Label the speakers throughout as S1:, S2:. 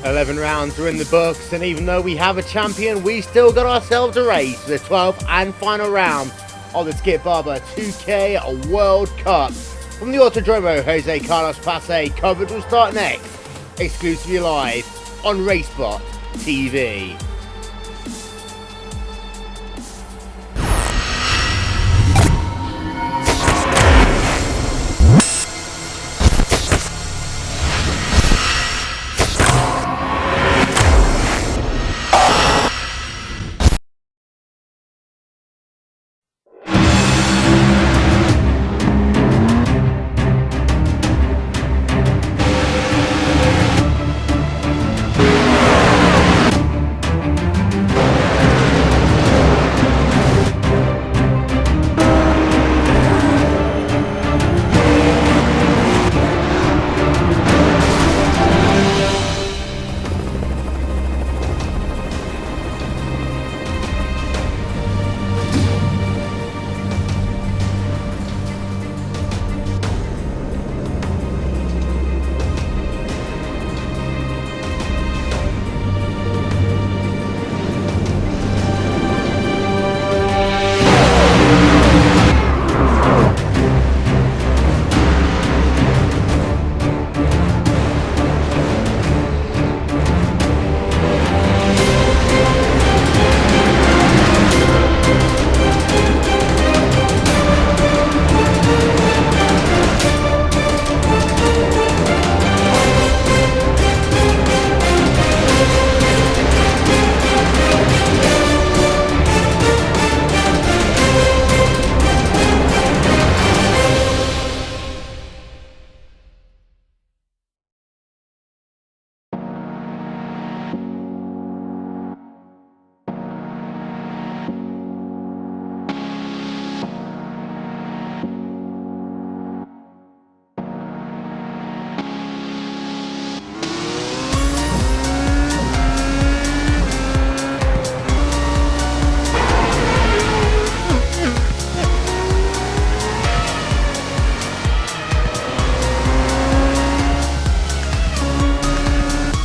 S1: 11 rounds are in the books, and even though we have a champion, we still got ourselves a race for the 12th and final round of the Skip Barber 2K World Cup. From the Autodromo Jose Carlos Pace, coverage will start next, exclusively live on RaceSpotTV.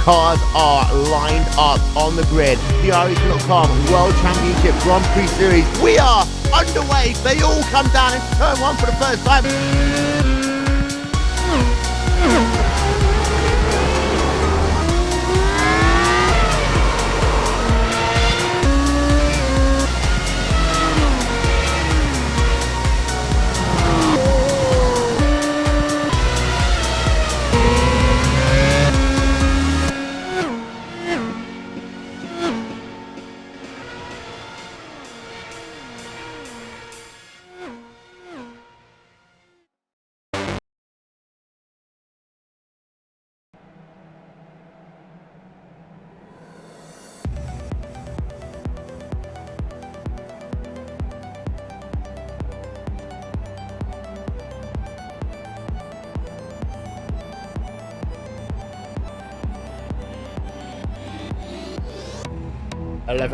S1: Cars are lined up on the grid. The iRacing.com World Championship Grand Prix Series. We are underway. They all come down into turn one for the first time.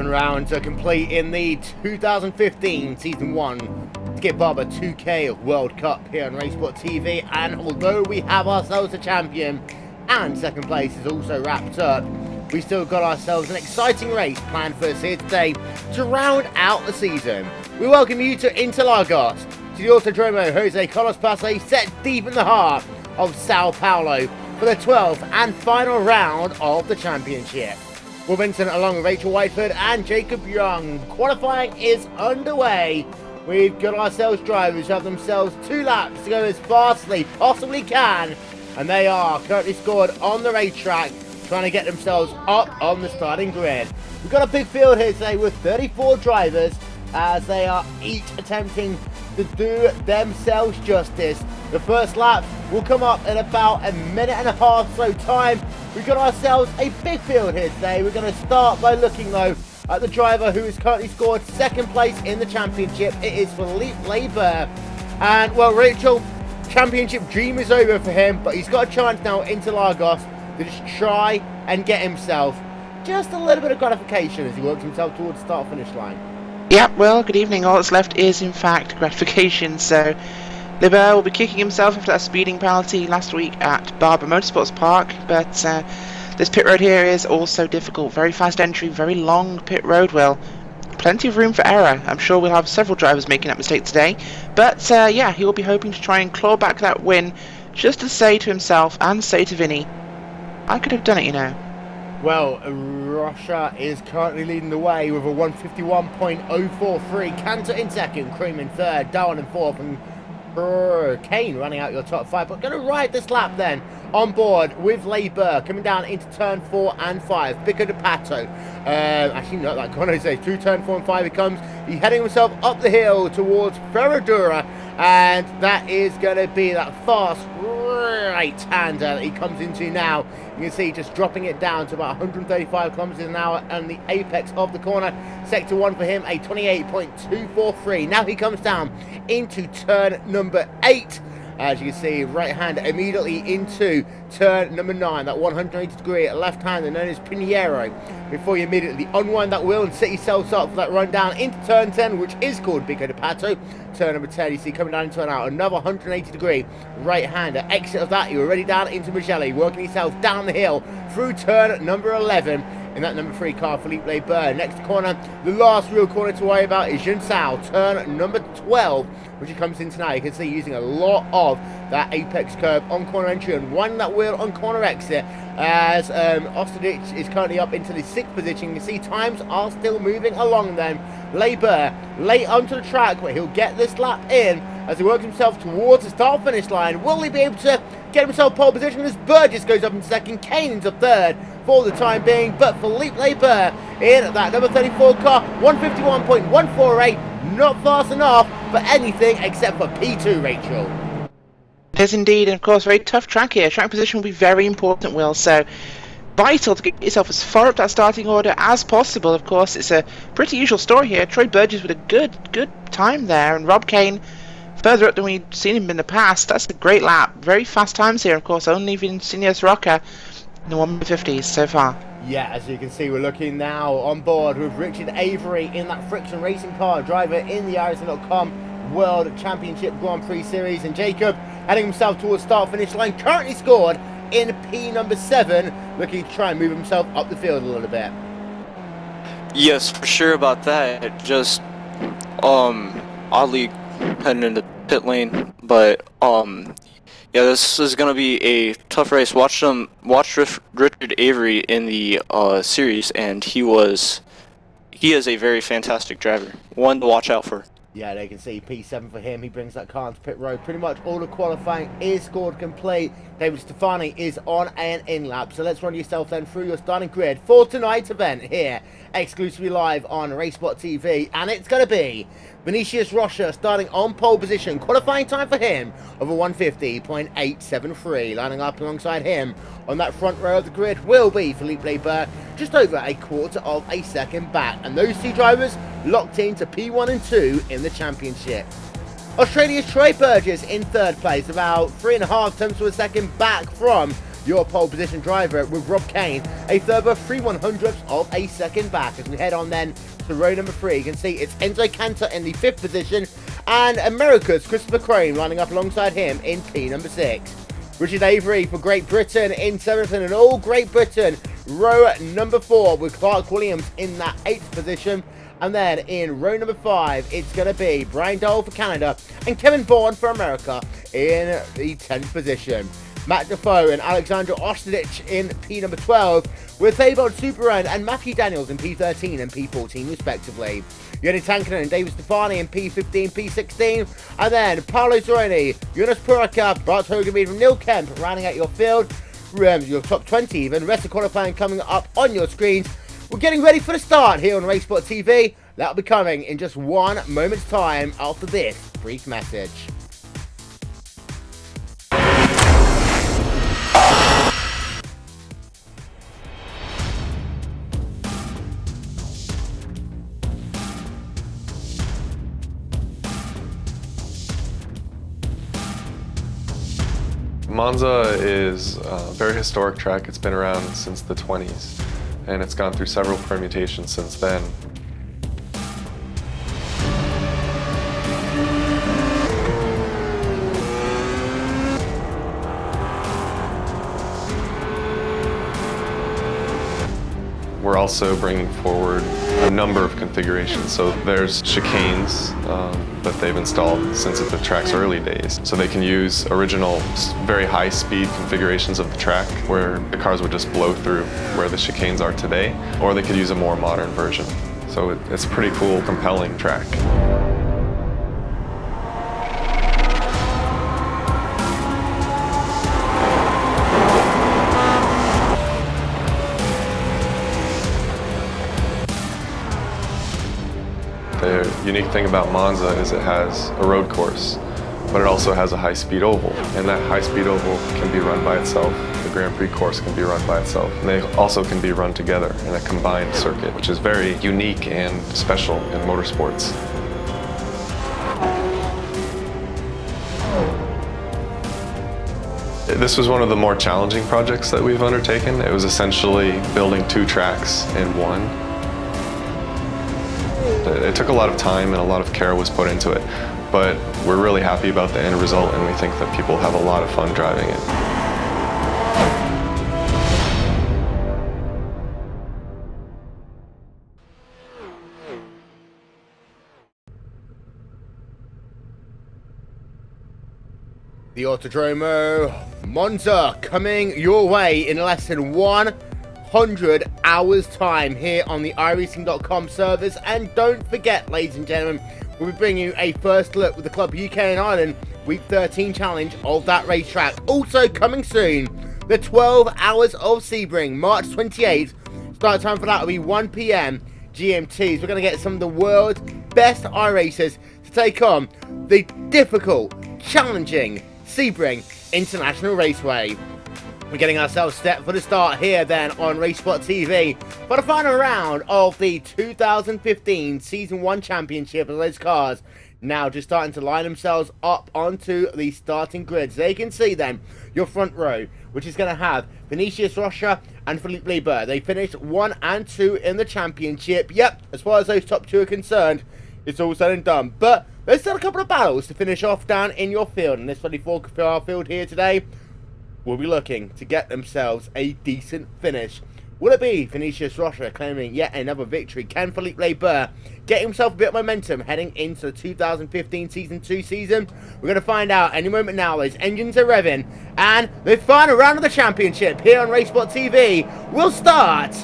S1: Rounds are complete in the 2015 Season 1 Skip Barber 2K World Cup here on RaceSpotTV, and although we have ourselves a champion and second place is also wrapped up, we still got ourselves an exciting race planned for us here today to round out the season. We welcome you to Interlagos, to the Autodromo Jose Carlos Pace, set deep in the heart of Sao Paulo for the 12th and final round of the championship. Will Vincent along with Rachel Whiteford and Jacob Young. Qualifying is underway. We've got ourselves drivers who have themselves 2 laps to go as fast as they possibly can, and they are currently scored on the racetrack, trying to get themselves up on the starting grid. We've got a big field here today with 34 drivers as they are each attempting to do themselves justice. The first lap will come up in about a minute and a half so time. We've got ourselves a big field here today. We're going to start by looking though at the driver who has currently scored second place in the championship. It is Philippe Labour. And well, Rachel, championship dream is over for him, but he's got a chance now at Interlagos to just try and get himself just a little bit of gratification as he works himself towards the start-finish line.
S2: Yeah, well, good evening. All that's left is, in fact, gratification. So, Labour will be kicking himself after that speeding penalty last week at Barber Motorsports Park, but This pit road here is also difficult. Very fast entry, very long pit road. Well, plenty of room for error. I'm sure we'll have several drivers making that mistake today. But yeah, he will be hoping to try and claw back that win, just to say to himself and say to Vinny, I could have done it, you know.
S1: Well, Russia is currently leading the way with a 151.043. Cantor in second, Cream in third, Darwin in fourth, and Kane running out your top five. But going to ride this lap then on board with Labour coming down into turn 4 and 5. Pico de Pato. Actually, not that corner. Says through turn 4 and 5 he comes. He's heading himself up the hill towards Ferradura, and that is going to be that fast right-hander that he comes into now. You can see just dropping it down to about 135 kilometers an hour on the apex of the corner. Sector 1 for him, a 28.243. Now he comes down into turn number 8. As you can see, right hand immediately into turn number 9, that 180 degree left hander known as Pinheiro, before you immediately unwind that wheel and set yourselves up for that run down into turn 10, which is called Pico de Pato. Turn number 10, you see coming down into an out, another 180 degree right hander. Exit of that, you're already down into Magelli, working yourself down the hill through turn number 11. In that number 3 car, Philippe Labour. Next corner, the last real corner to worry about is Jinsao, turn number 12, which he comes into now. You can see using a lot of that apex curve on corner entry and winding that wheel on corner exit, as Ostadic is currently up into the 6th position. You can see times are still moving along then. Labour late onto the track, but he'll get this lap in as he works himself towards the start finish line. Will he be able to get himself pole position as Burgess goes up in second, Kane into third for the time being, but Philippe Labour in that number 34 car, 151.148, not fast enough for anything except for P2, Rachel.
S2: It is indeed, and of course, very tough track here. Track position will be very important, Will, so vital to get yourself as far up that starting order as possible. Of course, it's a pretty usual story here. Troy Burgess with a good time there, and Rob Kane further up than we've seen him in the past. That's a great lap. Very fast times here, of course, only Vinicius Roca in the 150s so far.
S1: Yeah, as you can see, we're looking now on board with Richard Avery in that Friction Racing car, driver in the iRacing.com World Championship Grand Prix Series, and Jacob heading himself towards start-finish line, currently scored in P number 7, looking to try and move himself up the field a little bit.
S3: Yes, for sure about that. Just oddly heading into pit lane, but yeah, this is gonna be a tough race. Watch Richard Avery in the series, and he is a very fantastic driver, one to watch out for.
S1: Yeah, they can see P7 for him. He brings that car into pit road. Pretty much all the qualifying is scored complete. David Stefani is on an in-lap. So let's run yourself then through your starting grid for tonight's event here, exclusively live on RaceSpotTV. And it's going to be Vinicius Rocha starting on pole position. Qualifying time for him of a 150.873. Lining up alongside him on that front row of the grid will be Philippe Labour, just over a quarter of a second back. And those two drivers locked into P1 and 2 in the championship. Australia's Troy Burgess in third place, about 3.5 tenths of a second back from your pole position driver, with Rob Kane a further 3/100ths of a second back. As we head on then to row number 3, you can see it's Enzo Cantor in the 5th position, and America's Christopher Crane lining up alongside him in P number 6. Richard Avery for Great Britain in 7th, and all Great Britain row number 4 with Clark Williams in that 8th position. And then in row number 5, it's going to be Brian Dole for Canada and Kevin Vaughan for America in the 10th position. Matt Defoe and Alexander Ostadic in P number 12, with Fabod Superan and Matthew Daniels in P13 and P14 respectively. Yoni Tankanen and David Stefani in P15, P16, and then Paolo Zoroni, Jonas Puraka, Bart Hogenmead from Neil Kemp rounding out your field, your top 20 even. Rest of qualifying coming up on your screens. We're getting ready for the start here on RaceSpotTV. That'll be coming in just 1 moment's time after this brief message.
S4: Monza is a very historic track. It's been around since the 20s, and it's gone through several permutations since then. we're also bringing forward a number of configurations. So there's chicanes that they've installed since the track's early days. So they can use original, very high-speed configurations of the track where the cars would just blow through where the chicanes are today, or they could use a more modern version. So it's a pretty cool, compelling track. The unique thing about Monza is it has a road course, but it also has a high-speed oval, and that high-speed oval can be run by itself. The Grand Prix course can be run by itself, and they also can be run together in a combined circuit, which is very unique and special in motorsports. This was one of the more challenging projects that we've undertaken. It was essentially building 2 tracks in one. It took a lot of time and a lot of care was put into it, but we're really happy about the end result, and we think that people have a lot of fun driving it.
S1: The Autodromo Monza coming your way in less than 100 hours time here on the iRacing.com servers. And don't forget, ladies and gentlemen, we'll be bringing you a first look with the Club UK and Ireland Week 13 challenge of that racetrack. Also coming soon, the 12 Hours of Sebring, March 28th. Start time for that will be 1 PM GMT. So we're going to get some of the world's best iRacers to take on the difficult, challenging Sebring International Raceway. We're getting ourselves set for the start here then on RaceSpotTV for the final round of the 2015 Season 1 Championship of those cars. Now just starting to line themselves up onto the starting grids. There you can see then your front row, which is going to have Vinicius Rocha and Philippe Leber. They finished 1 and 2 in the championship. Yep, as far as those top 2 are concerned, it's all said and done. But there's still a couple of battles to finish off down in your field. And this 24-car field here today will be looking to get themselves a decent finish. Will it be Vinicius Rocha claiming yet another victory? Can Philippe Leber get himself a bit of momentum heading into the 2015 Season 2 season? We're going to find out any moment now. Those engines are revving. And the final round of the championship here on RaceSpotTV will start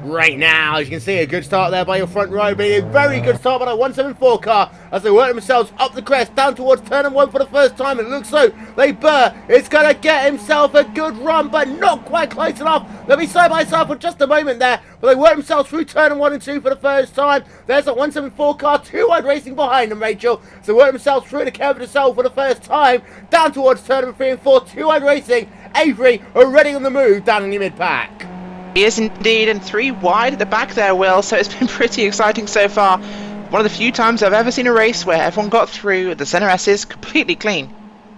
S1: right now. As you can see, a good start there by your front row, but a very good start by that 174 car as they work themselves up the crest down towards turn 1 for the first time. It looks so Leber is going to get himself a good run, but not quite close enough. They'll be side by side for just a moment there, but they work themselves through turn 1 and 2 for the first time. There's that 174 car, 2 iRacing behind them, Rachel. So they work themselves through the curve of the cell for the first time, down towards turn 3 and 4, 2 iRacing. Avery already on the move down in the mid-pack.
S2: He is indeed, and 3 wide at the back there, Will, so it's been pretty exciting so far. One of the few times I've ever seen a race where everyone got through the centre S's completely clean.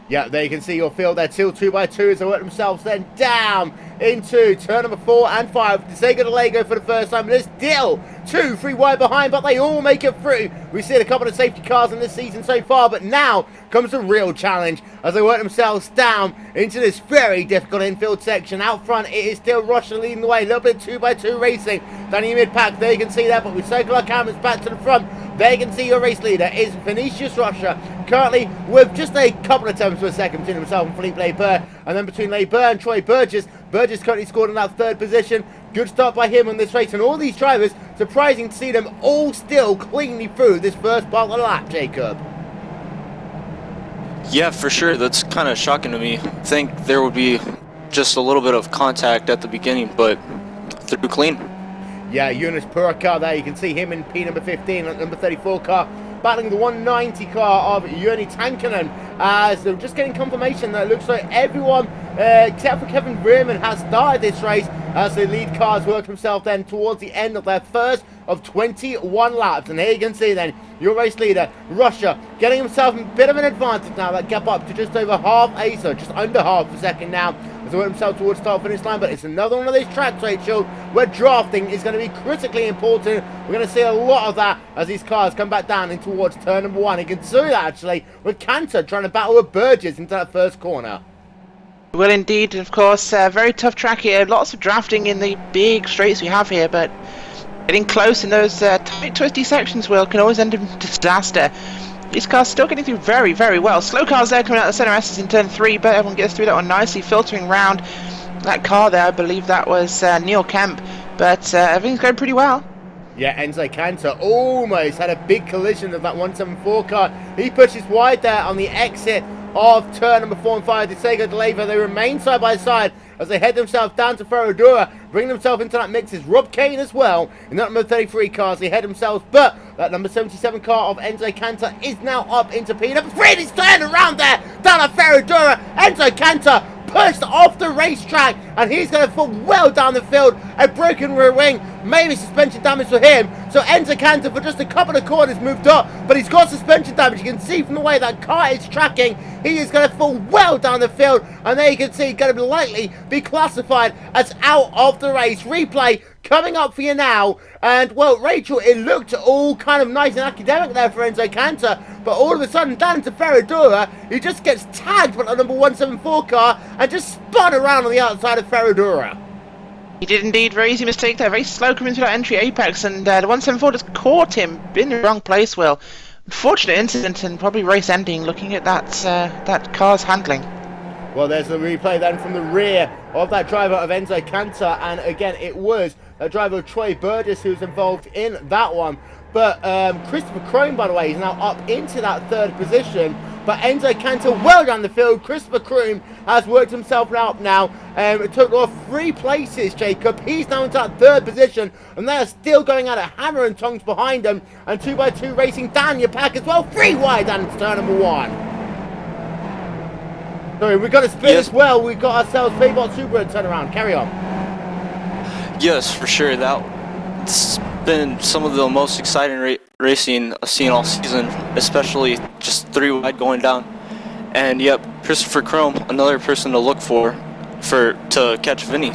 S1: Yeah, there you can see your field there, till 2x2 as they work themselves then down into turn number 4 and 5. Interlagos for the first time, and there's still 2, 3 wide behind, but they all make it through. We've seen a couple of safety cars in this season so far, but now comes the real challenge as they work themselves down into this very difficult infield section. Out front, it is still Rocha leading the way, a little bit 2x2 racing down in the mid-pack. There you can see that, but we circle our cameras back to the front. There you can see your race leader is Vinicius Rocha, currently with just a couple of tenths per second between himself and Philippe Leber, and then between Leber and Troy Burgess. Burgess currently scored in that 3rd position. Good start by him on this race, and all these drivers, surprising to see them all still cleanly through this first part of the lap, Jacob.
S3: Yeah, for sure. That's kind of shocking to me. I think there would be just a little bit of contact at the beginning, but through clean.
S1: Yeah, Jonas Puraka there, you can see him in P number 15, number 34 car, battling the 190 car of Joni Tankanen, as they're just getting confirmation that it looks like everyone except for Kevin Rearman has started this race as the lead cars work themselves then towards the end of their first of 21 laps. And here you can see then your race leader, Rocha, getting himself a bit of an advantage now. That gap up to just over half a, so just under half a second now as they work themselves towards start finish line. But it's another one of these tracks, Rachel, where drafting is going to be critically important. We're going to see a lot of that as these cars come back down in towards turn number 1. You can see that actually with Cantor trying to battle with Burgess into that first corner.
S2: Well, indeed, of course, very tough track here. Lots of drafting in the big straights we have here, but getting close in those tight, twisty sections, Will, can always end in disaster. These cars still getting through very, very well. Slow cars there coming out of the centre S's in turn 3, but everyone gets through that one nicely, filtering round that car there. I believe that was Neil Kemp, but everything's going pretty well.
S1: Yeah, Enzo Cantor almost had a big collision of that 174 car. He pushes wide there on the exit of turn number 4 and 5. Disego DeLeva, they remain side by side as they head themselves down to Ferradura, bring themselves into that mix is Rob Kane as well. In that number 33 car as they head themselves, but that number 77 car of Enzo Cantor is now up into P number 3. He's turned around there, down at Ferradura. Enzo Cantor pushed off the racetrack, and he's going to fall well down the field. A broken rear wing, maybe suspension damage for him. So Enzo Cantor for just a couple of corners moved up, but he's got suspension damage. You can see from the way that car is tracking, he is going to fall well down the field, and there you can see going to likely be classified as out of the race. Replay coming up for you now, and well, Rachel, it looked all kind of nice and academic there for Enzo Cantor, but all of a sudden down to Ferradura, he just gets tagged by the number 174 car and just spun around on the outside of Ferradura.
S2: He did indeed, very easy mistake there, very slow coming through that entry apex, and the 174 just caught him in the wrong place, Will. Unfortunate incident and probably race ending looking at that car's handling.
S1: Well, there's the replay then from the rear of that driver of Enzo Cantor, and again, it was a driver of Troy Burgess who was involved in that one. But Christopher Crone, by the way, is now up into that third position. But Enzo Cantor well down the field. Christopher Crone has worked himself up now. It took off 3 places, Jacob. He's now into that third position, and they are still going at it, hammer and tongs behind them. And 2x2 racing Daniel Pack as well, 3 wide down into turn number 1. Sorry, we've got to split as well. We've got ourselves Paybot Subaru and turn around. Carry on.
S3: Yes, for sure. That's been some of the most exciting racing I've seen all season, especially just 3 wide going down. And yep, Christopher Chrome, another person to look for to catch Vinny.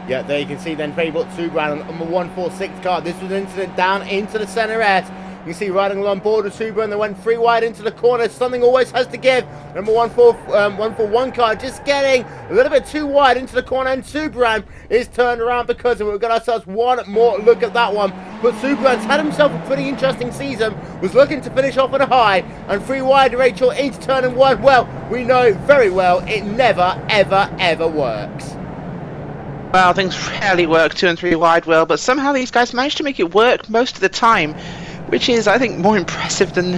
S1: Yeah, there you can see then Paybot Subaru on the 146 car. This was an incident down into the centre S. You can see riding along board with Subaru, and they went 3 wide into the corner. Something always has to give. Number 141 car just getting a little bit too wide into the corner, and Subaru is turned around because of it. We've got ourselves one more look at that one. But Subaru's had himself a pretty interesting season. Was looking to finish off on a high, and 3 wide, Rachel, into turn 1. Well, we know very well it never, ever, ever works.
S2: Well, things rarely work 2 and 3 wide, Will, but somehow these guys managed to make it work most of the time, which is, I think, more impressive than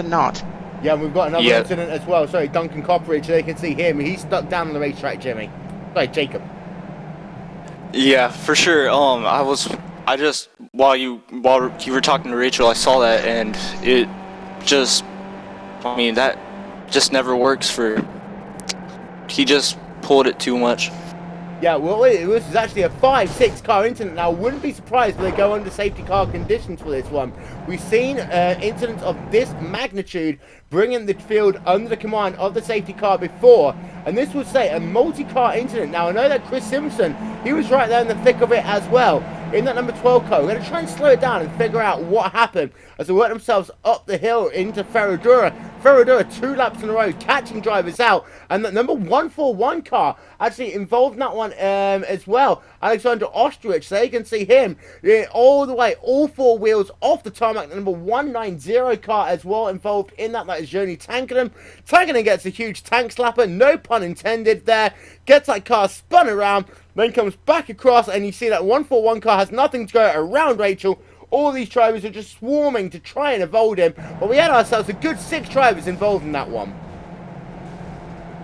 S2: not.
S1: Yeah, and we've got another incident as well. Sorry, Duncan Copperidge. They can see him. He's stuck down on the racetrack, Jimmy. Sorry, Jacob.
S3: Yeah, for sure. I just while you were talking to Rachel, I saw that, and it just, I mean, that just never works for. He just pulled it too much.
S1: Yeah, well, this is actually a 5-6 car incident. Now, I wouldn't be surprised if they go under safety car conditions for this one. We've seen incidents of this magnitude bringing the field under the command of the safety car before, and this was, say, a multi-car incident. Now, I know that Chris Simpson, he was right there in the thick of it as well, in that number 12 car. We're going to try and slow it down and figure out what happened as they work themselves up the hill into Ferradura. Ferradura 2 laps in a row, catching drivers out, and that number 141 car actually involved in that one as well. Alexander Ostrich, so you can see him all the way, all 4 wheels off the tarmac. The number 190 car as well involved in that. That is Joni Tankerton. Tankerton gets a huge tank slapper, no pun intended there. Gets that car spun around, then comes back across, and you see that 141 car has nothing to go around Rachel. All these drivers are just swarming to try and avoid him, but we had ourselves a good 6 drivers involved in that one.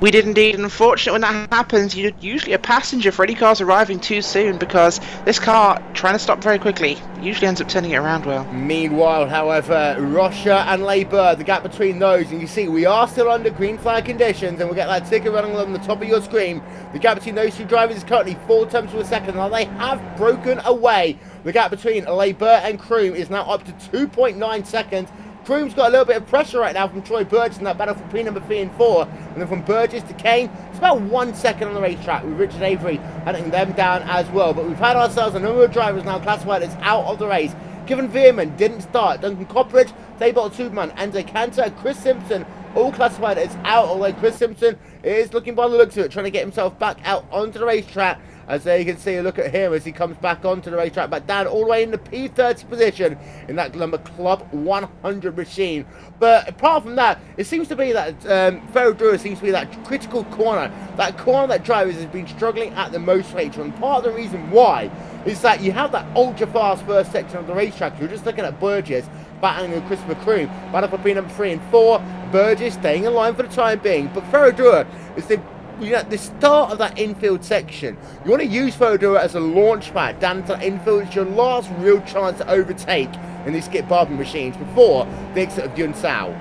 S2: We did indeed, and unfortunately when that happens, you're usually a passenger for any cars arriving too soon, because this car, trying to stop very quickly, usually ends up turning it around well.
S1: Meanwhile, however, Rocha and Labour, the gap between those, and you see we are still under green flag conditions, and we'll get that ticker running along the top of your screen. The gap between those 2 drivers is currently 4 tenths per second. Now they have broken away. The gap between Labour and Kroom is now up to 2.9 seconds. Kroom's got a little bit of pressure right now from Troy Burgess in that battle for P number 3 and 4. And then from Burgess to Kane, it's about 1 second on the racetrack, with Richard Avery hunting them down as well. But we've had ourselves a number of drivers now classified as out of the race. Kevin Veerman didn't start. Duncan Copperidge, Thabot Superman, Enzo Cantor, Chris Simpson, all classified as out, although Chris Simpson is looking by the looks of it, trying to get himself back out onto the racetrack. As there you can see, look at him as he comes back onto the racetrack, back down all the way in the P30 position in that number Club 100 machine. But apart from that, it seems to be that Ferradura seems to be that critical corner, that corner that drivers has been struggling at the most later. And part of the reason why is that you have that ultra fast first section of the racetrack. You're just looking at Burgess battling with Christopher Kroon, battle for P number 3 and 4. Burgess staying in line for the time being, but Ferradura is the start of that infield section. You want to use Ferradura as a launch pad down into the infield. It's your last real chance to overtake in these Skip Barber machines before the exit of Yun Sao.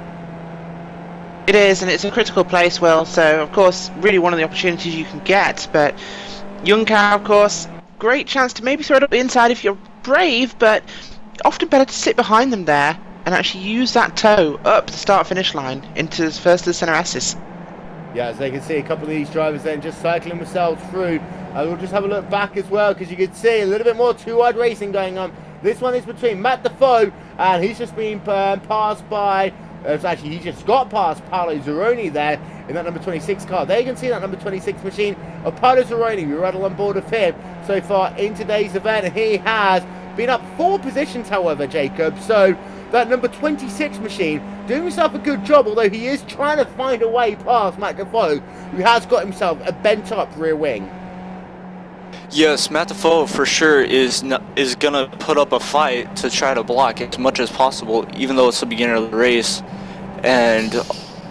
S2: It is, and it's a critical place, Will, so of course really one of the opportunities you can get. But Yun Sao, of course, great chance to maybe throw it up the inside if you're brave, but often better to sit behind them there and actually use that toe up the start-finish line into first of the center S's.
S1: Yeah, as they can see, a couple of these drivers then just cycling themselves through. We'll just have a look back as well, because you can see a little bit more two-wide racing going on. This one is between Matt Defoe, and he's just been passed by, actually he just got past Paolo Zeroni there in that number 26 car. There you can see that number 26 machine of Paolo Zeroni. We rattle on board of him so far in today's event, and he has been up 4 positions, however, Jacob. So that number 26 machine doing himself a good job, although he is trying to find a way past Matt Defoe, who has got himself a bent up rear wing.
S3: Yes, Matt Defoe for sure is gonna put up a fight to try to block as much as possible, even though it's the beginning of the race. And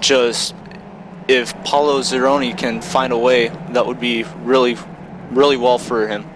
S3: just if Paolo Zeroni can find a way, that would be really, really well for him.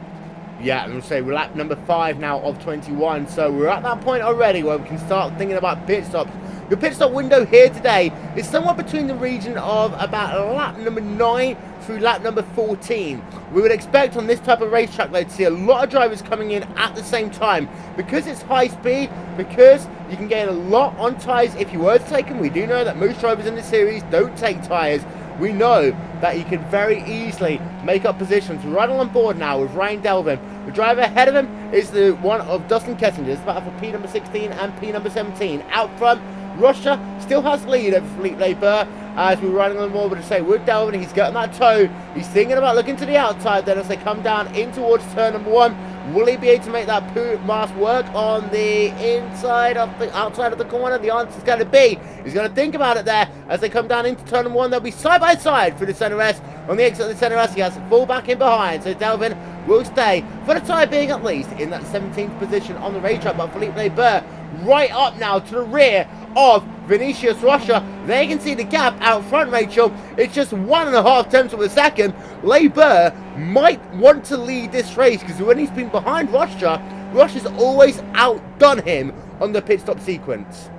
S1: Yeah, and we'll say we're lap number 5 now of 21, so we're at that point already where we can start thinking about pit stops. Your pit stop window here today is somewhere between the region of about lap number 9 through lap number 14. We would expect on this type of racetrack though to see a lot of drivers coming in at the same time, because it's high speed, because you can gain a lot on tyres if you were to take them. We do know that most drivers in the series don't take tyres. We know that you can very easily make up positions. We're right on board now with Ryan Delvin. The driver ahead of him is the one of Dustin Kessinger. It's battle for P number 16 and P number 17. Out front, Russia still has lead over Philippe Leber as we're running on board. But to say with Delvin, he's getting that toe. He's thinking about looking to the outside then as they come down in towards turn number 1. Will he be able to make that mask work on the inside of the outside of the corner? The answer is going to be, he's going to think about it there as they come down into turn number 1. They'll be side by side for the center S. On the exit of the center S, he has to fall back in behind. So Delvin will stay for the time being at least in that 17th position on the racetrack. But Philippe Leber right up now to the rear of Vinicius Russia. There you can see the gap out front, Rachel. It's just 1.5 tenths of a second. Leber might want to lead this race because when he's been behind Russia, Russia's always outdone him on the pit stop sequence.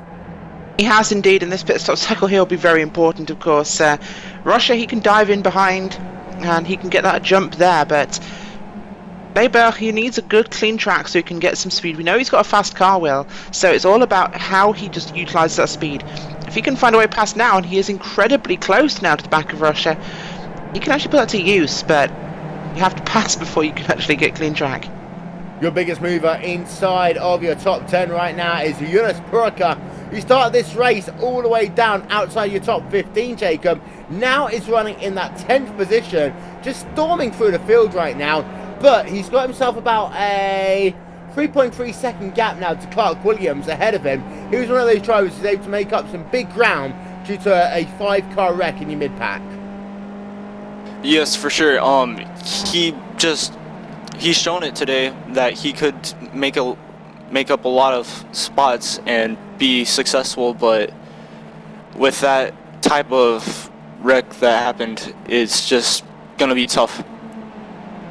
S2: He has indeed, and this pit stop cycle here will be very important, of course. Russia, he can dive in behind and he can get that jump there, but Leber, he needs a good clean track so he can get some speed. We know he's got a fast car, Will, so it's all about how he just utilises that speed. If he can find a way past now, and he is incredibly close now to the back of Russia, he can actually put that to use, but you have to pass before you can actually get clean track.
S1: Your biggest mover inside of your top 10 right now is Yunus Puraka. He started this race all the way down outside your top 15, Jacob. Now is running in that 10th position, just storming through the field right now. But he's got himself about a 3.3 second gap now to Clark Williams ahead of him. He was one of those drivers who's able to make up some big ground due to a 5-car wreck in your mid-pack.
S3: Yes, for sure. He's shown it today that he could make up a lot of spots and be successful, but with that type of wreck that happened, it's just gonna be tough.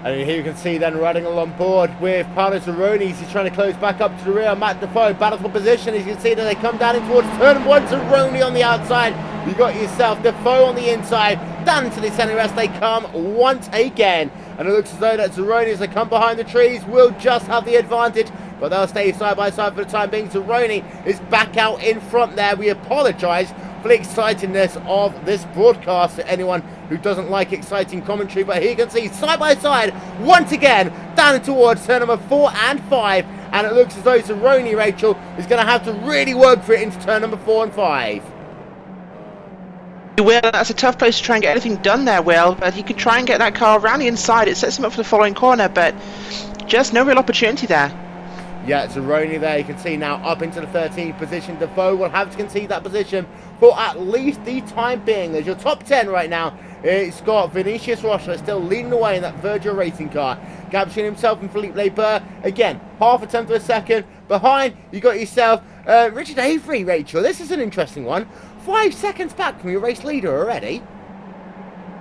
S1: And here you can see then riding along board with Paolo Zeroni. He's trying to close back up to the rear. Matt Defoe, battle for position. As you can see that they come down in towards turn 1. Zeroni on the outside. You got yourself Defoe on the inside. Down to the center as they come once again. And it looks as though that Zeroni, as they come behind the trees, will just have the advantage. But they'll stay side by side for the time being. Zeroni is back out in front there. We apologise for the excitingness of this broadcast to anyone who doesn't like exciting commentary, but here you can see side by side once again down towards turn number 4 and 5, and it looks as though Zeroni, Rachel, is going to have to really work for it into turn number 4 and 5.
S2: Will, that's a tough place to try and get anything done there, Will, but he could try and get that car around the inside. It sets him up for the following corner, but just no real opportunity there.
S1: Yeah, Zeroni there, you can see now up into the 13th position. Defoe will have to concede that position for at least the time being. As your top 10 right now, it's got Vinicius Rocha still leading the way in that Virgil racing car. Gap between himself and Philippe Leber. Again, half a tenth of a second. Behind, you got yourself Richard Avery, Rachel. This is an interesting one. 5 seconds back from your race leader already.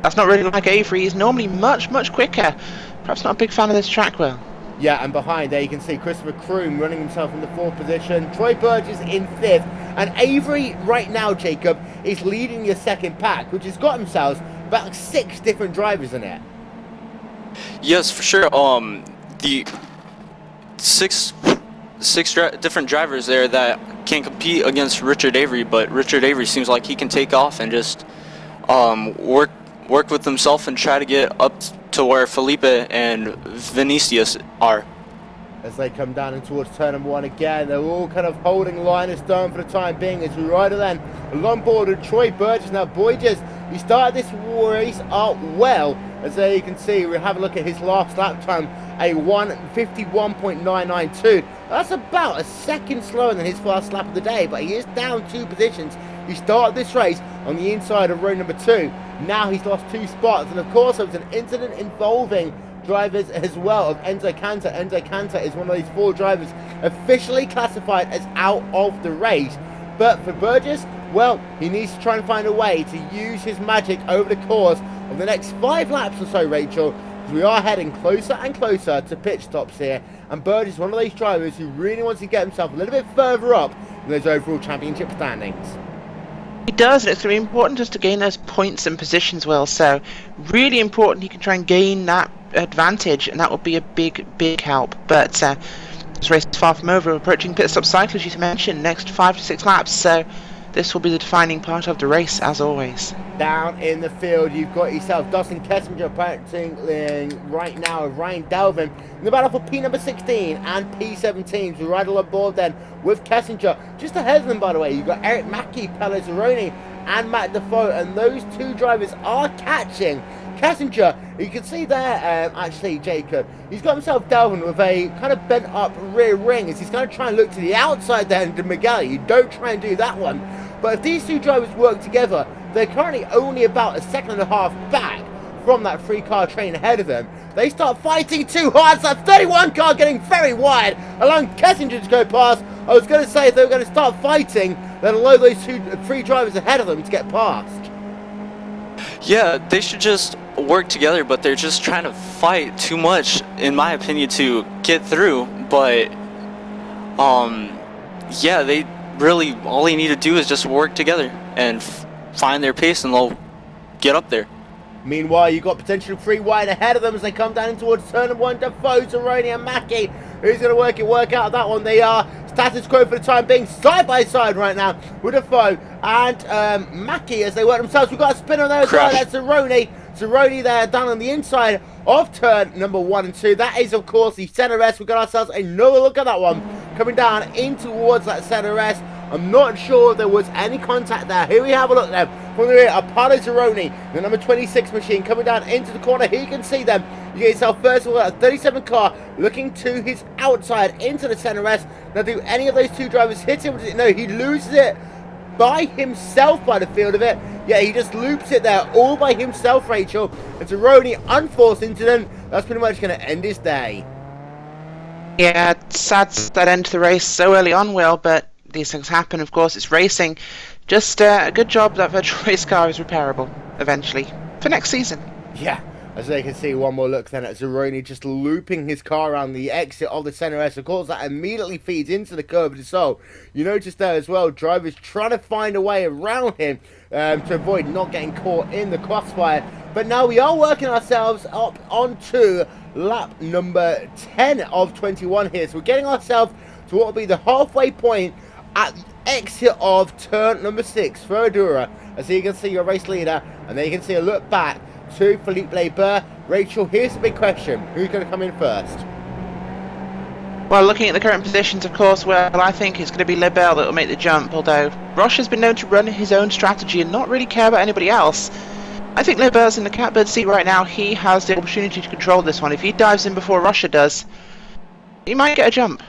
S2: That's not really like Avery. He's normally much, much quicker. Perhaps not a big fan of this track, Will.
S1: Yeah, and behind there you can see Christopher Kroom running himself in the 4th position. Troy Burgess in 5th. And Avery right now, Jacob, is leading your second pack, which has got themselves about 6 different drivers in it.
S3: Yes, for sure. The six different drivers there that can compete against Richard Avery, but Richard Avery seems like he can take off and just work with himself and try to get up to where Felipe and Vinicius are.
S1: As they come down in towards turn number 1 again, they're all kind of holding line of stone for the time being. As we ride then along board with Troy Burgess. Now, Burgess, he started this race out well. As there you can see, we have a look at his last lap time, a 1:51.992. That's about a second slower than his first lap of the day, but he is down 2 positions. He started this race on the inside of row number 2. Now he's lost 2 spots, and of course there was an incident involving drivers as well of Enzo Cantor. Enzo Cantor is one of these 4 drivers officially classified as out of the race. But for Burgess, well, he needs to try and find a way to use his magic over the course of the next 5 laps or so, Rachel, because we are heading closer and closer to pit stops here. And Burgess is one of these drivers who really wants to get himself a little bit further up in those overall championship standings.
S2: He does, and it's going to be important just to gain those points and positions, Will. So, really important he can try and gain that advantage, and that will be a big, big help. But this race is far from over. We're approaching pit stop cycle, as you mentioned, next 5 to 6 laps. So, this will be the defining part of the race, as always.
S1: Down in the field, you've got yourself Dustin Kessinger practicing right now with Ryan Delvin in the battle for P number 16 and P17. So right on board then with Kessinger. Just ahead of them, by the way, you've got Eric Mackey, Pelle Zeroni, and Matt Defoe, and those 2 drivers are catching Kessinger. You can see there, actually, Jacob, he's got himself Delvin with a kind of bent up rear ring as he's going to try and look to the outside there into Miguel. You don't try and do that one. But if these 2 drivers work together, they're currently only about a second and a half back from that 3-car train ahead of them. They start fighting too hard, so that 31 car getting very wide, allowing Kessinger to go past. I was going to say if they were going to start fighting, then allow those 3 drivers ahead of them to get past.
S3: Yeah, they should just work together, but they're just trying to fight too much, in my opinion, to get through. But, yeah, they really, all they need to do is just work together and find their pace, and they'll get up there.
S1: Meanwhile, you've got potentially 3 wide ahead of them as they come down in towards turn number 1. Defoe, Zeroni, and Mackey. Who's going to work out that one? They are status quo for the time being, side by side right now with Defoe and Mackey as they work themselves. We've got a spinner there as well. That's Zeroni. Zeroni there down on the inside of turn number 1 and 2. That is, of course, the center S. We've got ourselves another look at that one coming down in towards that center S. I'm not sure if there was any contact there. Here we have a look there. From the rear, Apollo Zeroni, the number 26 machine, coming down into the corner. Here you can see them. You get yourself first of all, a 37 car looking to his outside into the center S. Now, do any of those 2 drivers hit him? No, he loses it by himself by the field of it. Yeah, he just loops it there all by himself, Rachel. And Zeroni, unforced incident. That's pretty much going to end his day.
S2: Yeah, it's sad that end to the race so early on, Will, but these things happen, of course. It's racing. Just a good job that virtual race car is repairable eventually for next season.
S1: Yeah, as they can see, one more look then at Zeroni just looping his car around the exit of the center S. Of course, that immediately feeds into the curve. So you notice there as well, drivers trying to find a way around him to avoid not getting caught in the crossfire. But now we are working ourselves up onto lap number 10 of 21 here. So we're getting ourselves to what will be the halfway point at the exit of turn number 6 for Adura. As you can see your race leader, and then you can see a look back to Philippe Leber. Rachel, here's the big question. Who's going to come in first?
S2: Well, looking at the current positions, of course, well, I think it's going to be Lebel that will make the jump, although Roche's been known to run his own strategy and not really care about anybody else. I think Lebel's in the catbird seat right now. He has the opportunity to control this one. If he dives in before Roche does, he might get a jump.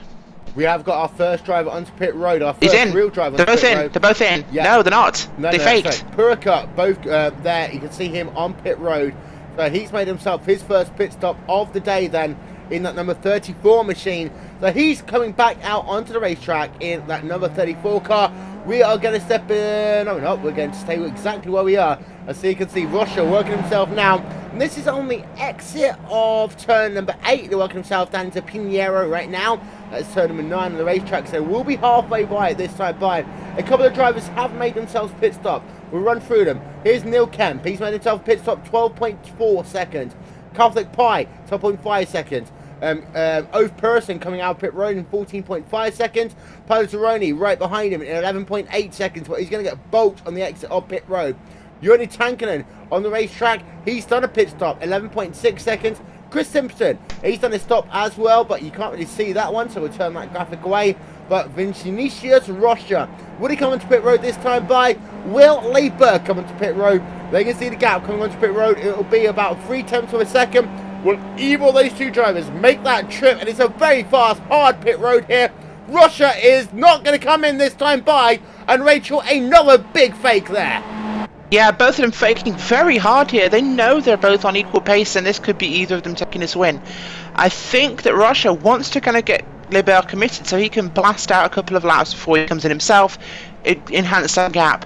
S1: We have got our first driver onto pit road. Our
S2: He's
S1: first
S2: in.
S1: real driver
S2: They're
S1: onto
S2: both
S1: pit
S2: in.
S1: road.
S2: They're both in.
S1: Yeah.
S2: No, they're not.
S1: No,
S2: they faked.
S1: Puraka, both there. You can see him on pit road. So he's made himself his first pit stop of the day then in that number 34 machine. So he's coming back out onto the racetrack in that number 34 car. We are going to step in. No, we're not. We're going to stay exactly where we are. As you can see, Rocha working himself now. And this is on the exit of turn number 8. They're working himself down to Pinheiro right now. That's turn number 9 on the racetrack. So we'll be halfway by it this time by. A couple of drivers have made themselves pit stop. We'll run through them. Here's Neil Kemp. He's made himself pit stop 12.4 seconds. Catholic Pie, 12.5 seconds. Oath Person coming out of pit road in 14.5 seconds. Pilotaroni right behind him in 11.8 seconds, but he's going to get bulked on the exit of pit road. Joni Tankanen on the racetrack, he's done a pit stop, 11.6 seconds. Chris Simpson, he's done a stop as well, but you can't really see that one, so we'll turn that graphic away. But Vinicius Rocha, will he come onto pit road this time by? Will Leiber come onto pit road? They can see the gap coming onto pit road. It'll be about 0.3 of a second. Will either of those two drivers make that trip? And it's a very fast, hard pit road here. Rocha is not going to come in this time by. And Rachel, another big fake there.
S2: Yeah, both of them faking very hard here. They know they're both on equal pace, and this could be either of them taking this win. I think that Rocha wants to kind of get Lebel committed so he can blast out a couple of laps before he comes in himself, enhance that gap,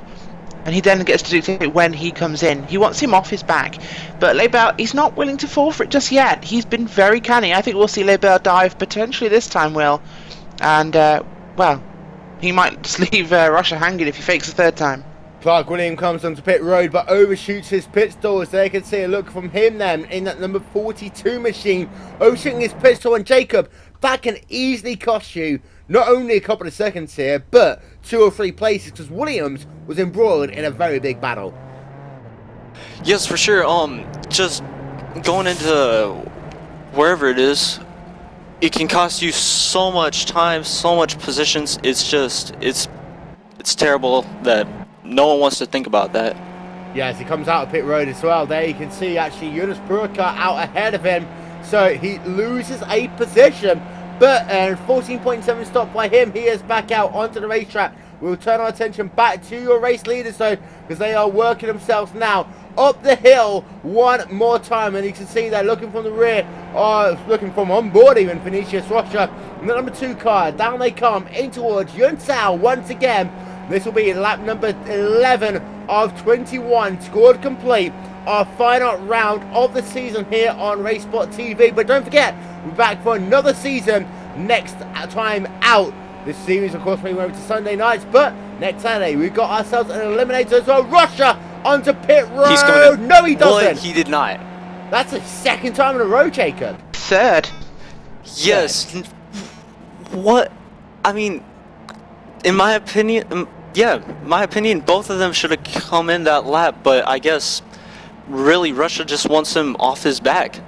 S2: and he then gets to dictate it when he comes in. He wants him off his back, but Lebel, he's not willing to fall for it just yet. He's been very canny. I think we'll see Lebel dive potentially this time, Will, and well, he might just leave Rocha hanging if he fakes the third time.
S1: Clark William comes onto pit road but overshoots his pit stall, so they can see a look from him then in that number 42 machine. Overshooting his pit stall, and Jacob, that can easily cost you not only a couple of seconds here, but 2 or 3 places, because Williams was embroiled in a very big battle.
S3: Yes, for sure. Just going into wherever it is, it can cost you so much time, so much positions. It's just, it's terrible that no one wants to think about that.
S1: Yes, he comes out of pit road as well. There you can see actually Jonas Puraka out ahead of him, so he loses a position. But 14.7 stop by him. He is back out onto the racetrack. We'll turn our attention back to your race leaders though, because they are working themselves now up the hill one more time. And you can see they're looking from the rear, looking from on board even, Vinicius Rocha. And the number 2 car, down they come in towards Yunsao once again. This will be lap number 11 of 21, scored complete. Our final round of the season here on RaceSpotTV. But don't forget, we're back for another season next time out. This series, of course, may move to Sunday nights, but next Saturday we've got ourselves an eliminator as well. Rocha onto pit road.
S3: He's going to...
S1: No, he doesn't.
S3: What? He did not.
S1: That's the 2nd time in a row, Jacob.
S2: 3rd.
S3: Yes. What? I mean, in my opinion, both of them should have come in that lap, but I guess really Russia just wants him off his back.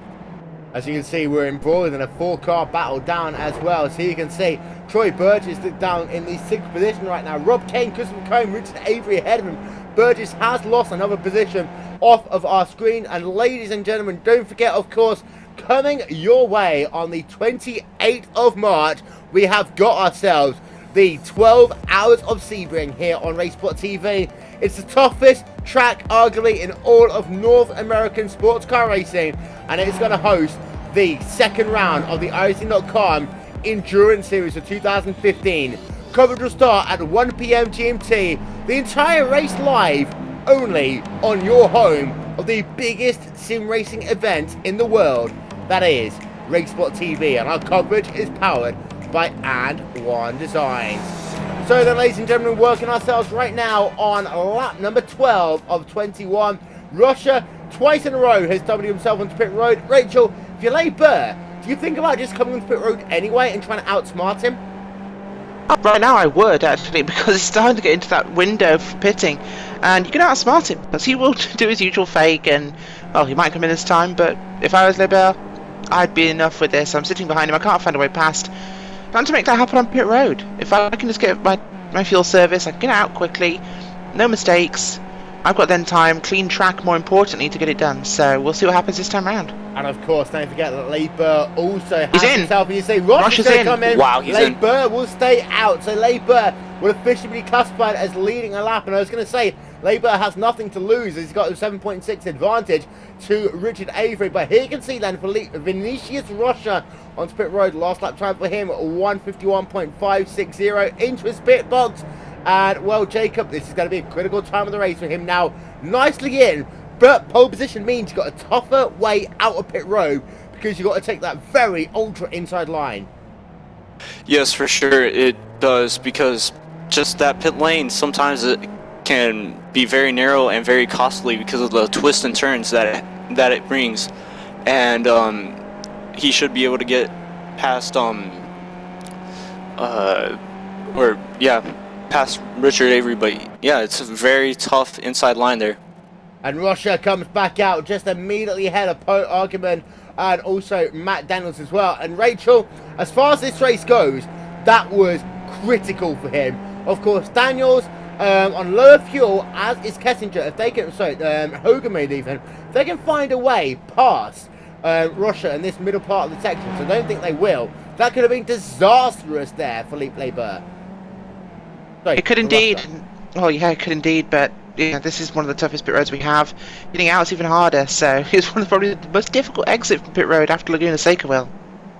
S1: As you can see, we're embroiled in a 4-car battle down as well. So you can see Troy Burgess down in the 6th position right now. Rob Kane, Christopher Cohn, Richard Avery ahead of him. Burgess has lost another position off of our screen. And ladies and gentlemen, don't forget, of course, coming your way on the 28th of March, we have got ourselves the 12 Hours of Sebring here on RaceSpotTV. It's the toughest track, arguably, in all of North American sports car racing, and it's going to host the 2nd round of the iRacing.com Endurance Series of 2015. Coverage will start at 1 PM GMT. The entire race live, only on your home of the biggest sim racing event in the world. That is RaceSpotTV, and our coverage is powered by And1 Designs. So then, ladies and gentlemen, working ourselves right now on lap number 12 of 21. Russia, twice in a row, has W'd himself onto pit road. Rachel, if you're Leiber, do you think about just coming onto pit road anyway and trying to outsmart him?
S2: Right now I would, actually, because it's starting to get into that window for pitting, and you can outsmart him, because he will do his usual fake, and, well, he might come in this time, but if I was Lebel, I'd be enough with this. I'm sitting behind him, I can't find a way past. Trying to make that happen on pit road. If I can just get my fuel service, I can get out quickly, no mistakes. I've got then time, clean track more importantly to get it done. So we'll see what happens this time round.
S1: And of course, don't forget that Leiber also has
S2: He's in.
S1: himself. You say Rosh is going to come in.
S3: Wow, he's in.
S1: Leiber will stay out. So Leiber will officially be classified as leading a lap. And I was going to say, Leiber has nothing to lose. He's got a 7.6 advantage to Richard Avery. But here you can see then for Vinicius Rocha onto pit road. Last lap time for him, 1:51.560 into his pit box. And, well, Jacob, this is going to be a critical time of the race for him now. Nicely in, but pole position means you've got a tougher way out of pit road because you've got to take that very ultra inside line.
S3: Yes, for sure it does, because just that pit lane, sometimes it can be very narrow and very costly because of the twists and turns that it brings. And he should be able to get past past Richard Avery, but yeah, it's a very tough inside line there.
S1: And Rocha comes back out just immediately ahead of Poe Argument and also Matt Daniels as well. And Rachel, as far as this race goes, that was critical for him. Of course, Daniels on lower fuel, as is Kessinger. If they can, Hogermaid even, if they can find a way past Rocha in this middle part of the section, so I don't think they will. That could have been disastrous there for Philippe Leiber.
S2: It could indeed. Oh yeah, it could indeed. But yeah, this is one of the toughest pit roads we have. Getting out is even harder. So it's one of probably the most difficult exit from pit road after Laguna Seca. Will.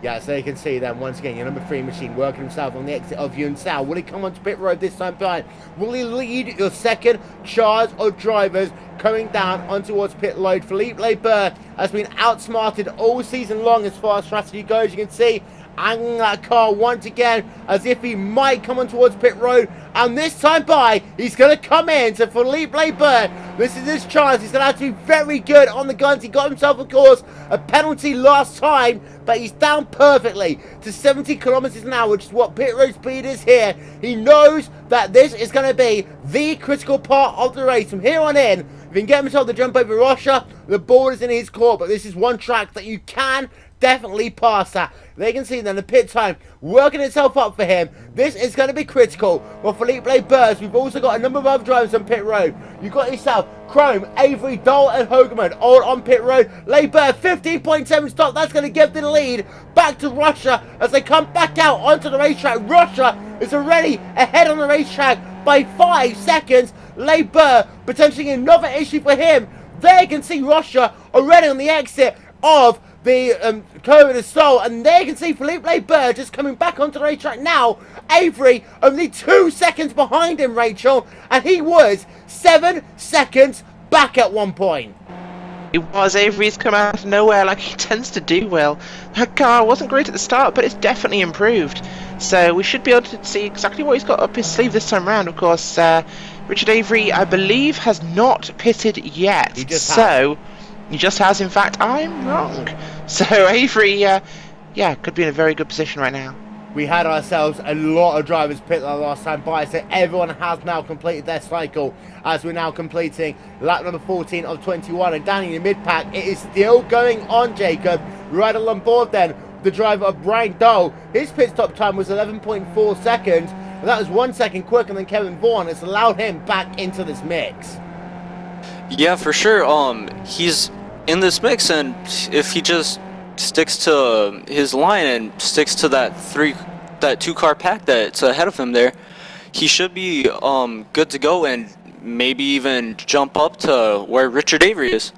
S1: Yeah, so you can see then once again your number 3 machine working himself on the exit of Yun Sao. Will he come onto pit road this time behind? Will he lead your second charge of drivers coming down on towards pit road? Philippe Leiber has been outsmarted all season long as far as strategy goes. You can see angling that car once again as if he might come on towards pit road, and this time by he's going to come in. So Philippe Leiber, this is his chance. He's going to have to be very good on the guns. He got himself, of course, a penalty last time, but he's down perfectly to 70 kilometers an hour, which is what pit road speed is here. He knows that this is going to be the critical part of the race from here on in. If he can get himself to jump over Rocha, the ball is in his court, but this is one track that you can definitely pass that. They can see then the pit time working itself up for him. This is going to be critical. Well, Philippe Leiber, we've also got a number of other drivers on pit road. You've got yourself Chrome, Avery, Dole and Hogerman all on pit road. Leiber 15.7 stop. That's going to give the lead back to Rocha as they come back out onto the racetrack. Rocha is already ahead on the racetrack by 5 seconds. Leiber potentially another issue for him. There you can see Rocha already on the exit of the Curve of Soul, and there you can see Philippe Leiber just coming back onto the racetrack now. Avery only 2 seconds behind him, Rachel, and he was 7 seconds back at one point.
S2: It was. Avery's come out of nowhere like he tends to do. Well, that car wasn't great at the start, but it's definitely improved. So we should be able to see exactly what he's got up his sleeve this time around. Of course, Richard Avery, I believe, has not pitted yet.
S1: He just has.
S2: He just has. In fact, I'm wrong. So Avery, could be in a very good position right now.
S1: We had ourselves a lot of drivers pit the last time by, so everyone has now completed their cycle as we're now completing lap number 14 of 21. And down in the mid-pack, it is still going on, Jacob. Right on board then, the driver of Brian Dole. His pit stop time was 11.4 seconds, and that was 1 second quicker than Kevin Vaughan. It's allowed him back into this mix.
S3: Yeah, for sure. He's in this mix, and if he just sticks to his line and sticks to that 2-car pack that's ahead of him there, he should be good to go and maybe even jump up to where Richard Avery is.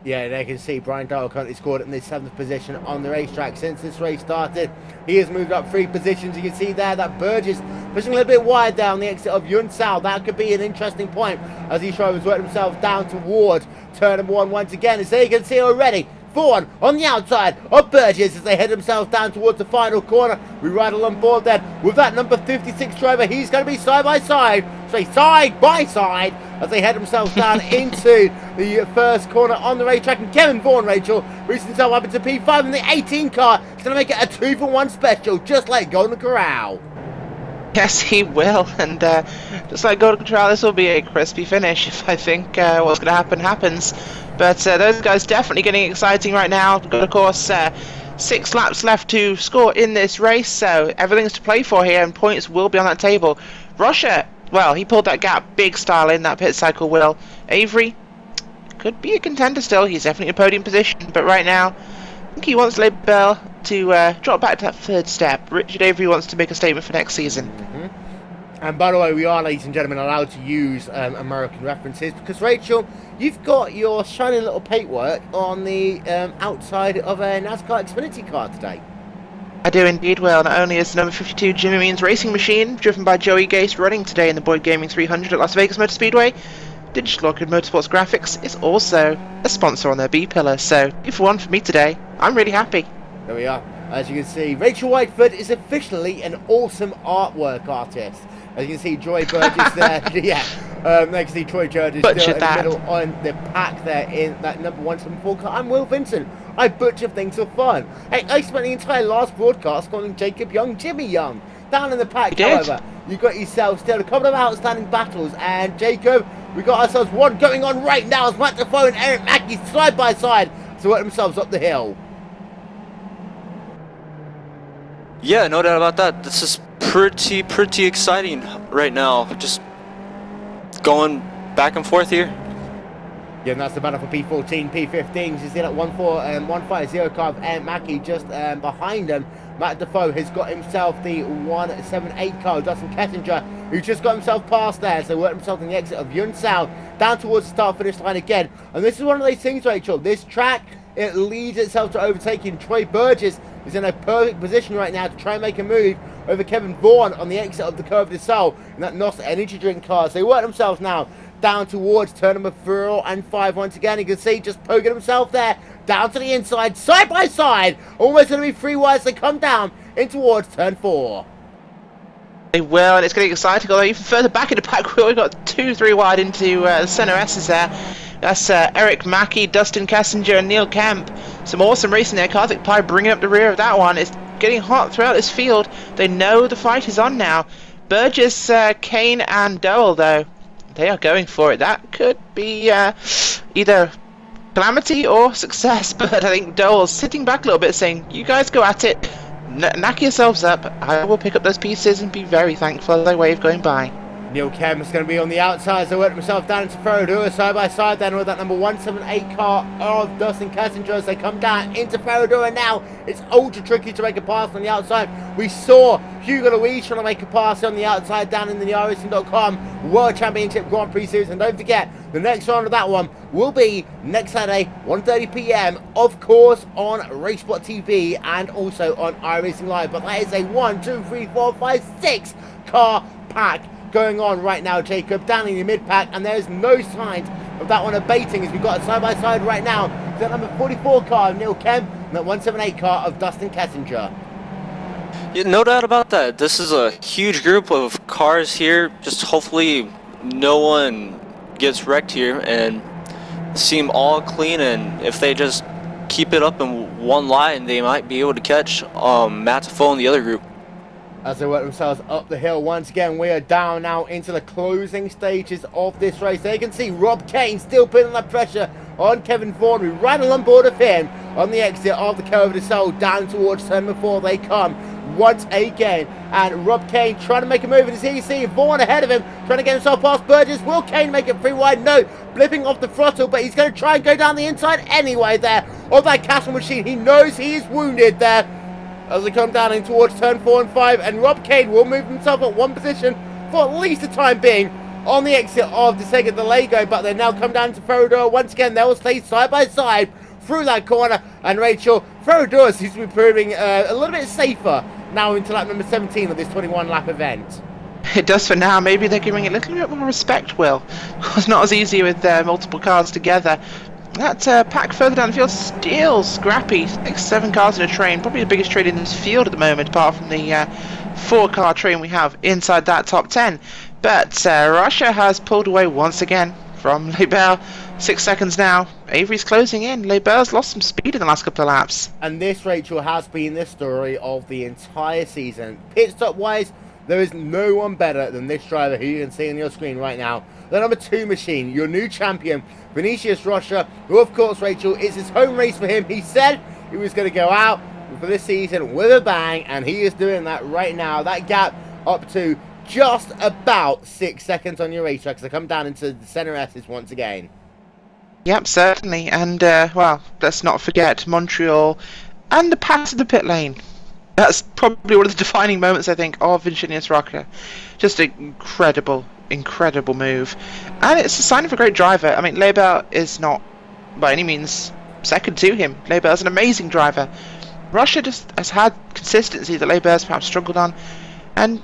S1: Yeah, they can see Brian Dole currently scored in the 7th position on the racetrack since this race started. He has moved up 3 positions. You can see there that Burgess pushing a little bit wide down the exit of Yun Sao. That could be an interesting point as these drivers work themselves down towards turn number 1 once again. And so you can see already Vaughan on the outside of Burgess as they head themselves down towards the final corner. We ride along board then with that number 56 driver. He's going to be side by side as they head themselves down into the first corner on the racetrack. And Kevin Vaughan, Rachel, reaches himself up into P5 in the 18 car. He's going to make it a 2-for-1 special, just like Golden Corral.
S2: Yes, he will, and just like Golden Corral, this will be a crispy finish if I think what's going to happen happens. But those guys definitely getting exciting right now. We've got, of course, 6 laps left to score in this race, so everything's to play for here, and points will be on that table. Russia, well, he pulled that gap big style in that pit cycle, Will. Avery could be a contender still. He's definitely in a podium position, but right now, I think he wants Lebel to drop back to that 3rd step. Richard Avery wants to make a statement for next season.
S1: And by the way, we are, ladies and gentlemen, allowed to use American references because, Rachel, you've got your shiny little paintwork on the outside of a NASCAR Xfinity car today.
S2: I do indeed, Will. Not only is the number 52 Jimmy Means racing machine, driven by Joey Gase, running today in the Boyd Gaming 300 at Las Vegas Motor Speedway, Digital Orchid Motorsports Graphics is also a sponsor on their B-pillar, so if one for me today, I'm really happy.
S1: There we are. As you can see, Rachel Whiteford is officially an awesome artwork artist. As you can see, Troy Burgess there. Yeah. Next to see Troy Burgess still in the middle on the pack there in that number 174 car. I'm Will Vincent. I butcher things for fun. Hey, I spent the entire last broadcast calling Jacob Young Jimmy Young. Down in the pack, however, you got yourself still a couple of outstanding battles. And Jacob, we got ourselves one going on right now as Matt Defoe and Eric Mackey side by side to work themselves up the hill.
S3: Yeah, no doubt about that. This is pretty exciting right now. Just going back and forth here.
S1: Yeah, and that's the battle for P14, P15. You see that 150 car of Ant Mackey just behind him. Matt Defoe has got himself the 178 car, Dustin Kettinger, who just got himself past there. So worked himself in the exit of Yun Sao, down towards the start-finish line again. And this is one of those things, Rachel. This track, it leads itself to overtaking. Troy Burgess is in a perfect position right now to try and make a move over Kevin Vaughan on the exit of the Curve de Sol in that NOS energy drink car. So they work themselves now down towards turn number 4 and 5 once again. You can see just poking himself there down to the inside, side by side, almost going to be free wide as they come down in towards turn 4.
S2: They will, and it's getting exciting, although even further back in the pack, we've got 2-3 wide into the centre S's there. That's Eric Mackey, Dustin Kessinger, and Neil Kemp. Some awesome racing there. Karthik Pai bringing up the rear of that one. It's getting hot throughout this field. They know the fight is on now. Burgess, Kane, and Dowell, though, they are going for it. That could be either calamity or success, but I think Dowell's sitting back a little bit saying, you guys go at it, knack yourselves up, I will pick up those pieces and be very thankful for their way of going by.
S1: Neil Kemp is going to be on the outside, so worked himself down into Ferradura side by side then with that number 178 car of Dustin Kessinger as they come down into Ferradura now. It's ultra tricky to make a pass on the outside. We saw Hugo Luis trying to make a pass on the outside down in the iRacing.com World Championship Grand Prix Series, and don't forget, the next round of that one will be next Saturday, 1:30 PM, of course, on RaceSpotTV and also on iRacing Live. But that is a 1, 2, 3, 4, 5, 6 car pack going on right now, Jacob, down in the mid-pack, and there's no signs of that one abating as we've got a side-by-side right now. That number 44 car of Neil Kemp and that 178 car of Dustin Kessinger.
S3: Yeah, no doubt about that. This is a huge group of cars here. Just hopefully no one gets wrecked here and seem all clean, and if they just keep it up in one line, they might be able to catch Matt Defoe in the other group.
S1: As they work themselves up the hill once again, we are down now into the closing stages of this race. They can see Rob Kane still putting that pressure on Kevin Vaughan, who ran on board of him on the exit of the Curve de Sol. Down towards turn number 4 they come once again, and Rob Kane trying to make a move, and as you see Vaughan ahead of him trying to get himself past Burgess. Will Kane make it free wide? No, blipping off the throttle, but he's going to try and go down the inside anyway there of that castle machine. He knows he is wounded there as they come down in towards turn 4 and 5, and Rob Kane will move himself at one position for at least the time being on the exit of the second Lego, but they now come down to Ferradura once again. They will stay side by side through that corner, and Rachel, Ferradura seems to be proving a little bit safer now into lap number 17 of this 21 lap event.
S2: It does for now. Maybe they're giving it a little bit more respect, Will. It's not as easy with multiple cars together. That pack further down the field, still scrappy. Like 7 cars in a train, probably the biggest train in this field at the moment, apart from the 4-car train we have inside that top 10. But Russia has pulled away once again from Lebel. 6 seconds now. Avery's closing in. Lebel's lost some speed in the last couple of laps.
S1: And this, Rachel, has been the story of the entire season. Pit stop wise, there is no one better than this driver who you can see on your screen right now. The number 2 machine, your new champion, Vinicius Russia, who of course, Rachel, is his home race for him. He said he was going to go out for this season with a bang, and he is doing that right now. That gap up to just about 6 seconds on your racetrack. So come down into the center S's once again.
S2: Yep, certainly. And, well, let's not forget Montreal and the pass of the pit lane. That's probably one of the defining moments, I think, of Ingenious Rocker. Just an incredible, incredible move. And it's a sign of a great driver. I mean, Leber is not, by any means, second to him. Leber is an amazing driver. Russia just has had consistency that Leber has perhaps struggled on. And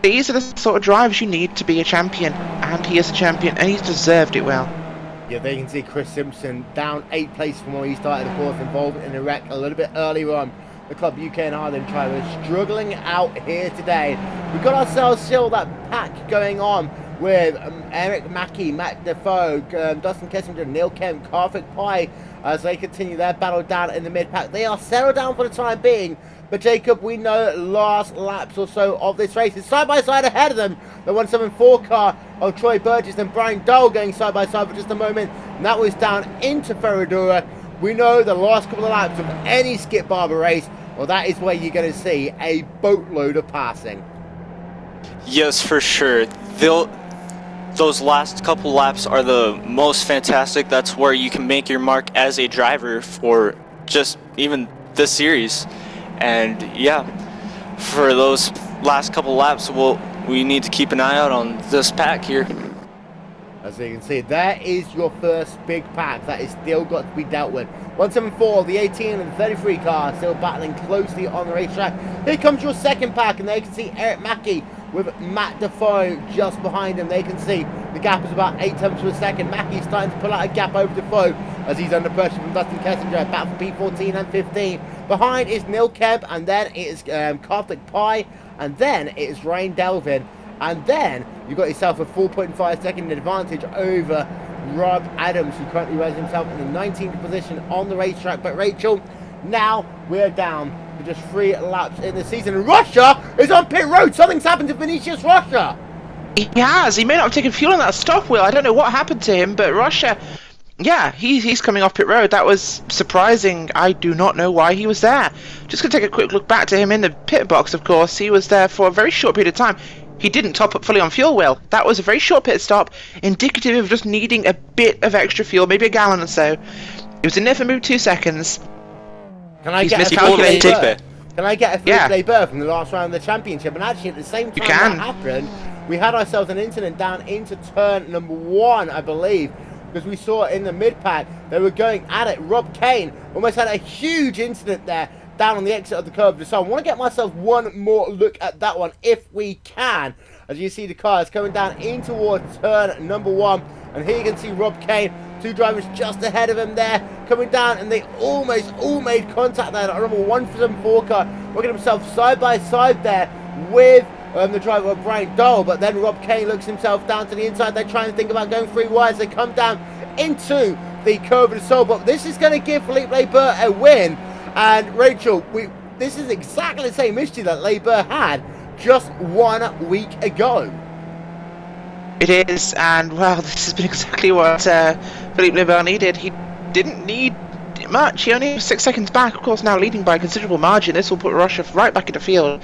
S2: these are the sort of drivers you need to be a champion. And he is a champion, and he's deserved it well.
S1: Yeah, there you can see Chris Simpson down 8 places from where he started, of course, involved in a wreck a little bit earlier on. The Club UK and Ireland driver struggling out here today. We've got ourselves still that pack going on with Eric Mackey, Matt Defoe, Dustin Kessinger, Neil Kemp, Karthik Pai as they continue their battle down in the mid-pack. They are settled down for the time being. But Jacob, we know last laps or so of this race is side by side ahead of them. The 174 car of Troy Burgess and Brian Dole going side by side for just a moment. And that was down into Ferradura. We know the last couple of laps of any Skip Barber race, well, that is where you're going to see a boatload of passing.
S3: Yes, for sure. Those last couple laps are the most fantastic. That's where you can make your mark as a driver for just even this series. And yeah, for those last couple laps, we need to keep an eye out on this pack here.
S1: As you can see, there is your first big pack that is still got to be dealt with. 174, the 18 and the 33 car still battling closely on the racetrack. Here comes your second pack, and there you can see Eric Mackey with Matt Defoe just behind him. They can see the gap is about 8 tenths per second. Mackey's starting to pull out a gap over Defoe as he's under pressure from Dustin Kessinger, back for P14 and 15. Behind is Neil Kemp, and then it is Karthik Pai, and then it is Ryan Delvin. And then you've got yourself a 4.5 second advantage over Rob Adams, who currently ranks himself in the 19th position on the racetrack. But Rachel, now we're down to just 3 laps in the season. And Russia is on pit road. Something's happened to Vinicius Russia.
S2: He has. He may not have taken fuel on that stop wheel. I don't know what happened to him, but Russia, yeah, he's coming off pit road. That was surprising. I do not know why he was there. Just going to take a quick look back to him in the pit box, of course. He was there for a very short period of time. He didn't top up fully on fuel well. That was a very short pit stop, indicative of just needing a bit of extra fuel, maybe a gallon or so. He was in there for maybe 2 seconds.
S1: Can I
S2: He's
S1: get
S2: miscalculated.
S1: Can I get a Philippe Leber from the last round of the championship? And actually, at the same time that happened, we had ourselves an incident down into turn number 1, I believe, because we saw in the mid-pack they were going at it. Rob Kane almost had a huge incident there down on the exit of the curve. So I want to get myself one more look at that one if we can. As you see the cars coming down in towards turn number 1, and here you can see Rob Kane, 2 drivers just ahead of him there, coming down, and they almost all made contact there. I remember 174 car working himself side by side there with the driver of Brian Dole, but then Rob Kane looks himself down to the inside. They're trying to think about going 3 wide. They come down into the curve of the soul, but this is going to give Philippe Leber a win. And Rachel, this is exactly the same issue that Leber had just 1 week ago.
S2: It is, and well, this has been exactly what Philippe Leber needed. He didn't need much. He only was 6 seconds back, of course, now leading by a considerable margin. This will put Russia right back into field.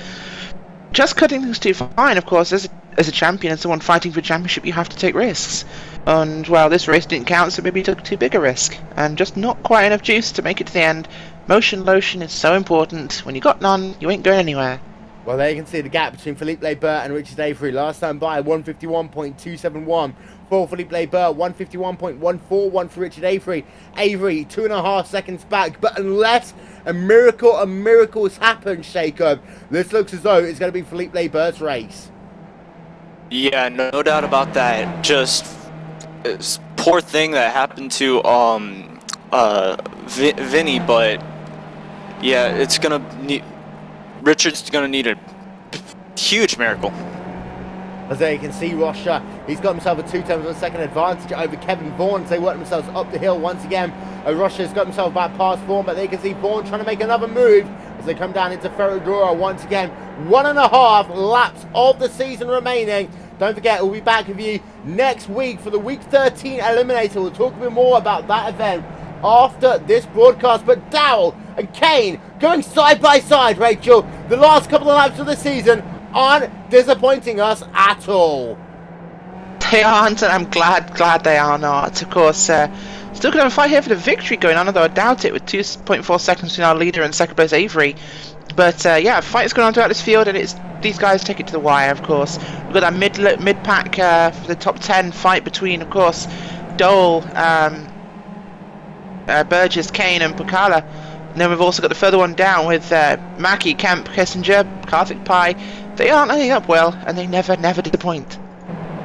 S2: Just cutting things too fine, of course. As a champion and someone fighting for a championship, you have to take risks. And, well, this race didn't count, so maybe he took too big a risk. And just not quite enough juice to make it to the end. Motion lotion is so important. When you got none, you ain't going anywhere.
S1: Well, there you can see the gap between Philippe Leber and Richard Avery. Last time by 151.271 for Philippe Leber, 151.141 for Richard Avery. Avery 2.5 seconds back, but unless a miracle of miracles happens, Jacob, this looks as though it's going to be Philippe Leber's race.
S3: Yeah, no doubt about that. Just poor thing that happened to Vinny, but yeah, it's gonna need. Richard's gonna need a huge miracle.
S1: As there you can see Russia, he's got himself a 2 tenths of a second advantage over Kevin Vaughan as they work themselves up the hill once again. Russia's got himself back past Vaughan, but they can see Vaughan trying to make another move as they come down into Ferradura once again. 1.5 laps of the season remaining. Don't forget, we'll be back with you next week for the Week 13 Eliminator. We'll talk a bit more about that event after this broadcast. But Dowell, and Kane going side by side, Rachel. The last couple of laps of the season aren't disappointing us at all.
S2: They aren't, and I'm glad they are not. Of course, still going to have a fight here for the victory going on, although I doubt it, with 2.4 seconds between our leader and second place Avery. But yeah, a fight is going on throughout this field, and it's these guys take it to the wire. Of course, we've got that mid pack for the top 10 fight between, of course, Dole, Burgess, Kane, and Pukala. And then we've also got the further one down with Mackie, Kemp, Kissinger, Karthik Pai. They aren't lining up well, and they never disappoint.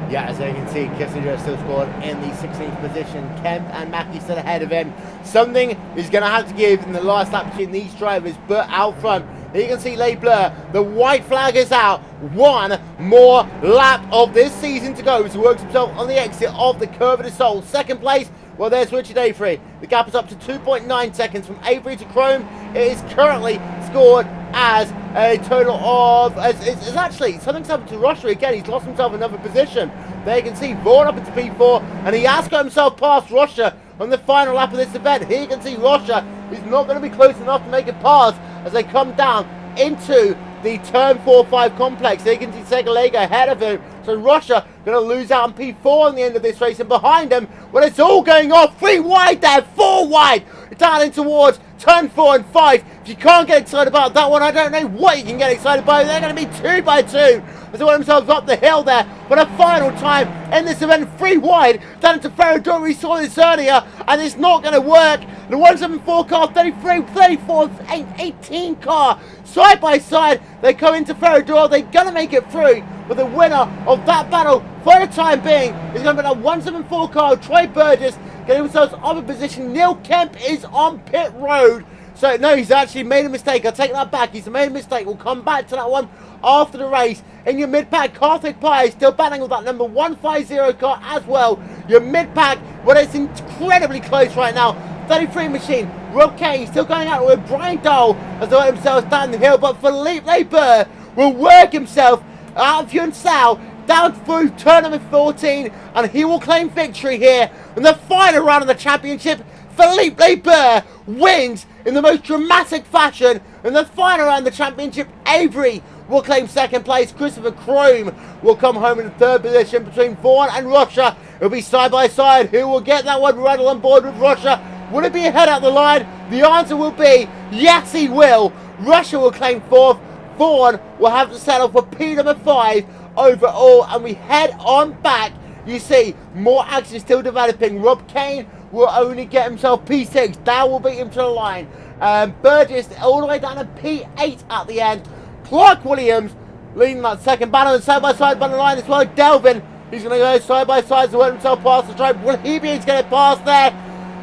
S1: Yeah, as you can see, Kissinger still scored in the 16th position. Kemp and Mackie still ahead of him. Something is going to have to give in the last lap between these drivers, but out front, you can see Les Bleus. The white flag is out. One more lap of this season to go. So works himself on the exit of the Curve of the Soul. Second place, well, there's Richard Avery. The gap is up to 2.9 seconds from Avery to Chrome. It is currently scored as a total of... It's actually, something's happened to Russia again. He's lost himself another position. There you can see Vaughan up into P4, and he has got himself past Russia on the final lap of this event. Here you can see Russia is not going to be close enough to make it past as they come down into the turn 4-5 complex. There you can see Segalega ahead of him. So Russia going to lose out on P4 in the end of this race, and behind them, well, it's all going off. 3 wide there, 4 wide, down in towards turn 4 and 5. If you can't get excited about that one, I don't know what you can get excited about. They're going to be 2 by 2 as they want themselves up the hill there. But a final time in this event, 3 wide, down into Ferradura. We saw this earlier, and it's not going to work. The 174 car, 33, 34, 18 car, side by side. They come into Ferradura. They're going to make it through. But the winner of that battle, for the time being, is going to be the 174 car, Troy Burgess, getting themselves up a position. Neil Kemp is on pit road. So, no, he's actually made a mistake. I'll take that back. He's made a mistake. We'll come back to that one after the race. In your mid-pack, Karthik Pai is still battling with that number 150 car as well. Your mid-pack, well, it's incredibly close right now. 33 machine. Rob Kane still going out with Brian Dole as they let themselves down the hill. But Philippe Leber will work himself out of Yun Sao down through turn number 14, and he will claim victory here in the final round of the championship. Philippe Leber wins in the most dramatic fashion in the final round of the championship. Avery will claim second place. Christopher Chrome will come home in the third position. Between Vaughan and Russia, it'll be side by side. Who will get that one right on board with Russia? Will it be a head out the line? The answer will be yes, he will. Russia will claim fourth. Vaughan will have to settle for P number 5 overall, and we head on back. You see, more action still developing. Rob Kane will only get himself P6. Dow will beat him to the line. Burgess all the way down to P8 at the end. Clark Williams leading that second battle, and side by side by the line as well. Delvin, he's going to go side by side to work himself past the stripe. Will he be able to get it past there?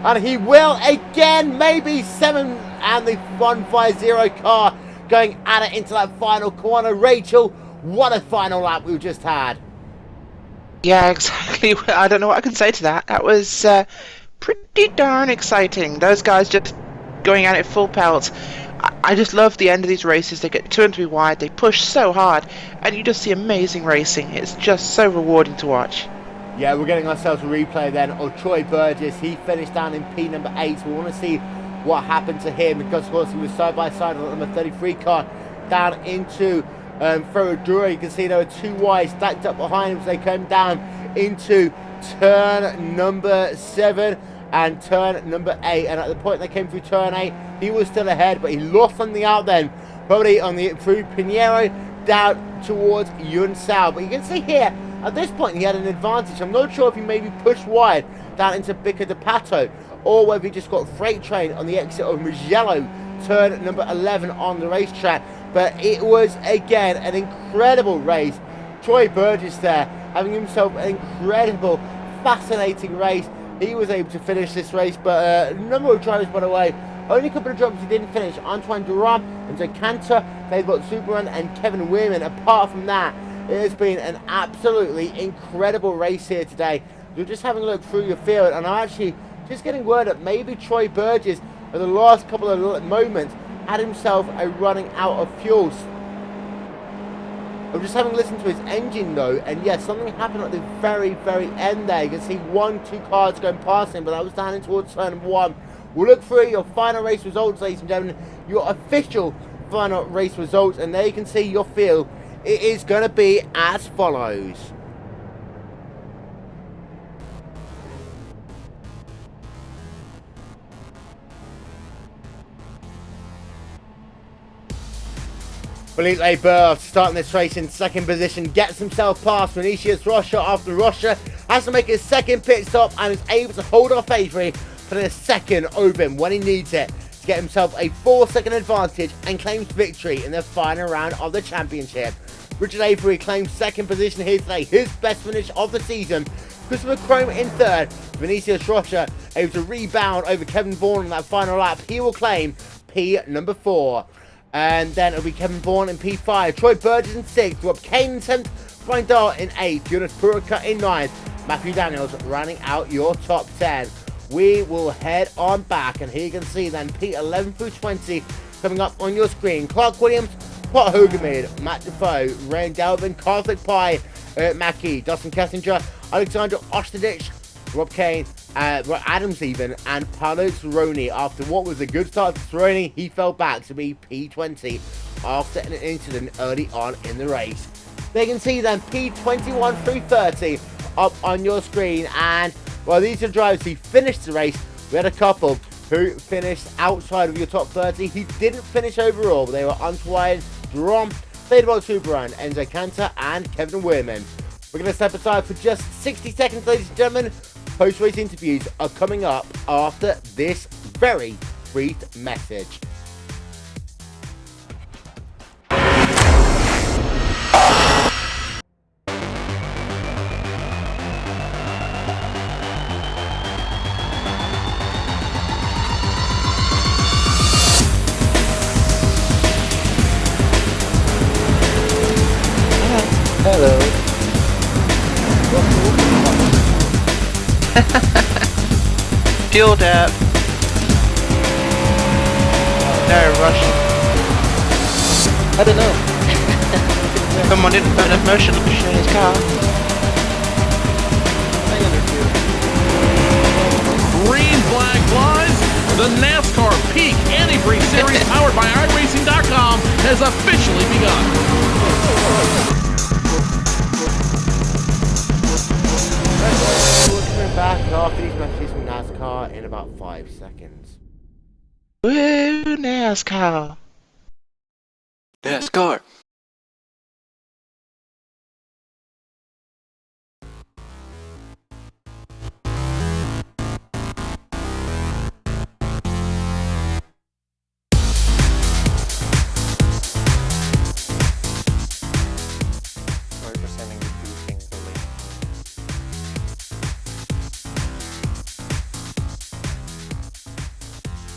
S1: And he will again, maybe 7 and the 150 car going at it into that final corner. Rachel, what a final lap we've just had.
S2: Yeah, exactly. I don't know what I can say to that. That was pretty darn exciting. Those guys just going at it full pelt. I just love the end of these races. They get 2 and 3 wide. They push so hard, and you just see amazing racing. It's just so rewarding to watch.
S1: Yeah, we're getting ourselves a replay then of Troy Burgess. He finished down in P number 8. So we want to see what happened to him, because of course he was side by side with the number 33 car down into Ferradura. You can see there were 2 wide stacked up behind him as they came down into turn number 7 and turn number 8. And at the point they came through turn 8, he was still ahead, but he lost something out then, probably on the through Pinheiro down towards Yun Sao. But you can see here, at this point he had an advantage. I'm not sure if he maybe pushed wide down into Bica de Pato, or whether he just got freight train on the exit of Mugello, turn number 11 on the racetrack. But it was, again, an incredible race. Troy Burgess there, having himself an incredible, fascinating race. He was able to finish this race, but a number of drivers, by the way, only a couple of drivers who didn't finish. Antoine Durand and Joe Cantor, they've got Superman and Kevin Weirman. Apart from that, it has been an absolutely incredible race here today. You're just having a look through your field, and I'm actually just getting word that maybe Troy Burgess, at the last couple of moments, had himself a running out of fuel. I'm just having a listen to his engine though, and yes, something happened at the very, very end there. You can see 2 cars going past him, but that was down in towards turn 1. We'll look through your final race results, ladies and gentlemen, your official final race results, and there you can see your field. It is going to be as follows. Felipe Burr starting this race in second position, gets himself past Vinicius Rocha after Rocha has to make his second pit stop and is able to hold off Avery, putting a second over him when he needs it to get himself a 4-second advantage and claims victory in the final round of the championship. Richard Avery claims second position here today, his best finish of the season. Christopher Chrome in third, Vinicius Rocha able to rebound over Kevin Vaughan on that final lap. He will claim P number 4. And then it'll be Kevin Vaughan in P5, Troy Burgess in 6th, Rob Kane in 7th, Brian Dart in 8th, Jonas Purica in 9th, Matthew Daniels rounding out your top 10. We will head on back, and here you can see then P11 through 20 coming up on your screen. Clark Williams, Pat Hogamid, Matt Defoe, Ryan Delvin, Karthik Pai, Mackie, Dustin Kessinger, Alexander Ostadich, Rob Kane, Rob Adams even, and Paolo Cerrone. After what was a good start for Cerrone, he fell back to be P20 after an incident early on in the race. They can see then P21 through 30 up on your screen, and while these are drivers who finished the race, we had a couple who finished outside of your top 30. He didn't finish overall, but they were Antoine Drom, Fadebol Tuberon, Enzo Cantor, and Kevin Weirman. We're going to step aside for just 60 seconds, ladies and gentlemen. Post-race interviews are coming up after this very brief message.
S3: Hello.
S2: Fueled up. No, Russian.
S3: I don't know.
S2: Someone didn't put enough motion in his car.
S5: Green flag flies. The NASCAR Peak Antifreeze Series powered by iRacing.com has officially begun.
S1: We're coming back after these messages from NASCAR in about 5 seconds.
S2: Woo, NASCAR.
S3: NASCAR.
S6: Sorry for sending you two things so late.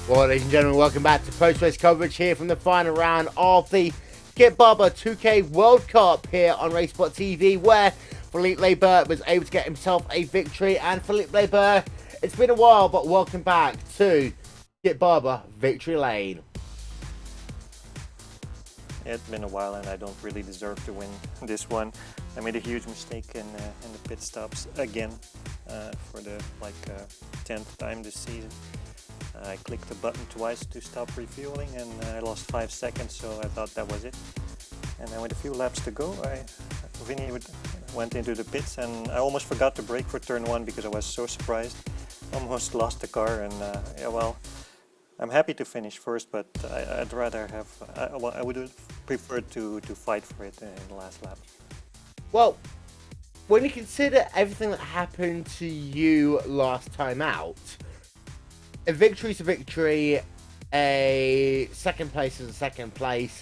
S1: Well, ladies and gentlemen, welcome back to post-race coverage here from the final round of the Skip Barber 2K World Cup here on RaceSpotTV, where Felipe Burr was able to get himself a victory. And Felipe Burr, it's been a while, but welcome back to Skip Barber Victory Lane.
S6: It's been a while and I don't really deserve to win this one. I made a huge mistake in the pit stops again for the 10th time this season. I clicked the button twice to stop refueling and I lost 5 seconds, so I thought that was it. And then with a few laps to go, Vinny went into the pits and I almost forgot to brake for turn 1 because I was so surprised. Almost lost the car, and yeah, well, I'm happy to finish first, but I'd rather have, I would have preferred to fight for it in the last lap.
S1: Well, when you consider everything that happened to you last time out, a victory is a victory, a second place is a second place.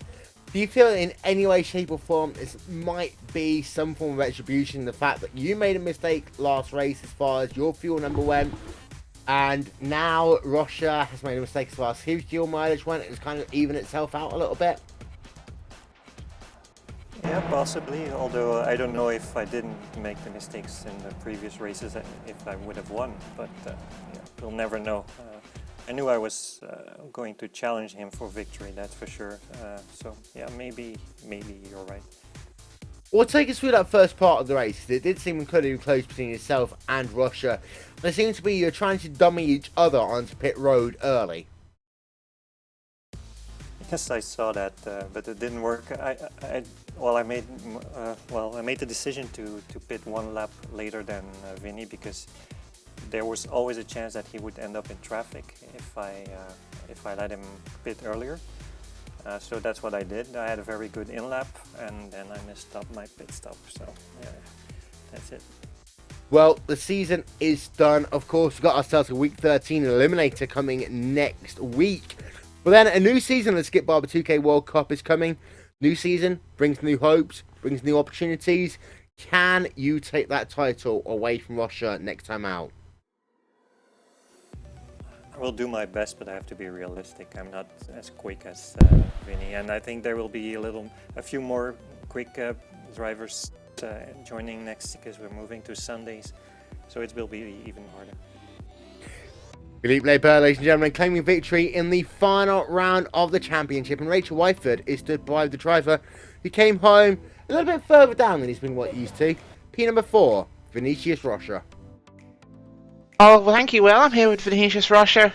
S1: Do you feel in any way, shape or form this might be some form of retribution, the fact that you made a mistake last race as far as your fuel number went, and now Russia has made a mistake as far as his fuel mileage went? It's kind of even itself out a little bit?
S6: Yeah, possibly, although I don't know if I didn't make the mistakes in the previous races, if I would have won, but yeah, we'll never know. I knew I was going to challenge him for victory, that's for sure. So yeah, maybe you're right.
S1: Well, take us through that first part of the race, 'cause it did seem incredibly close between yourself and Russia. There seems to be you're trying to dummy each other onto pit road early.
S6: Yes, I saw that, but it didn't work. I made the decision to pit one lap later than Vinny, because there was always a chance that he would end up in traffic if I let him pit earlier. So that's what I did. I had a very good in lap, and then I messed up my pit stop. So yeah, that's it.
S1: Well, the season is done. Of course, we've got ourselves a Week 13 Eliminator coming next week. But then a new season of the Skip Barber 2K World Cup is coming. New season brings new hopes, brings new opportunities. Can you take that title away from Russia next time out?
S6: I will do my best, but I have to be realistic. I'm not as quick as Vinny, and I think there will be a few more quick drivers joining next, because we're moving to Sundays, so it will be even harder.
S1: Philippe Leber, ladies and gentlemen, claiming victory in the final round of the championship, and Rachel Whiteford is stood by the driver who came home a little bit further down than he's been used to. P number 4, Vinicius Rocha.
S2: Oh, well, thank you, Will. I'm here with Vinicius Rocha.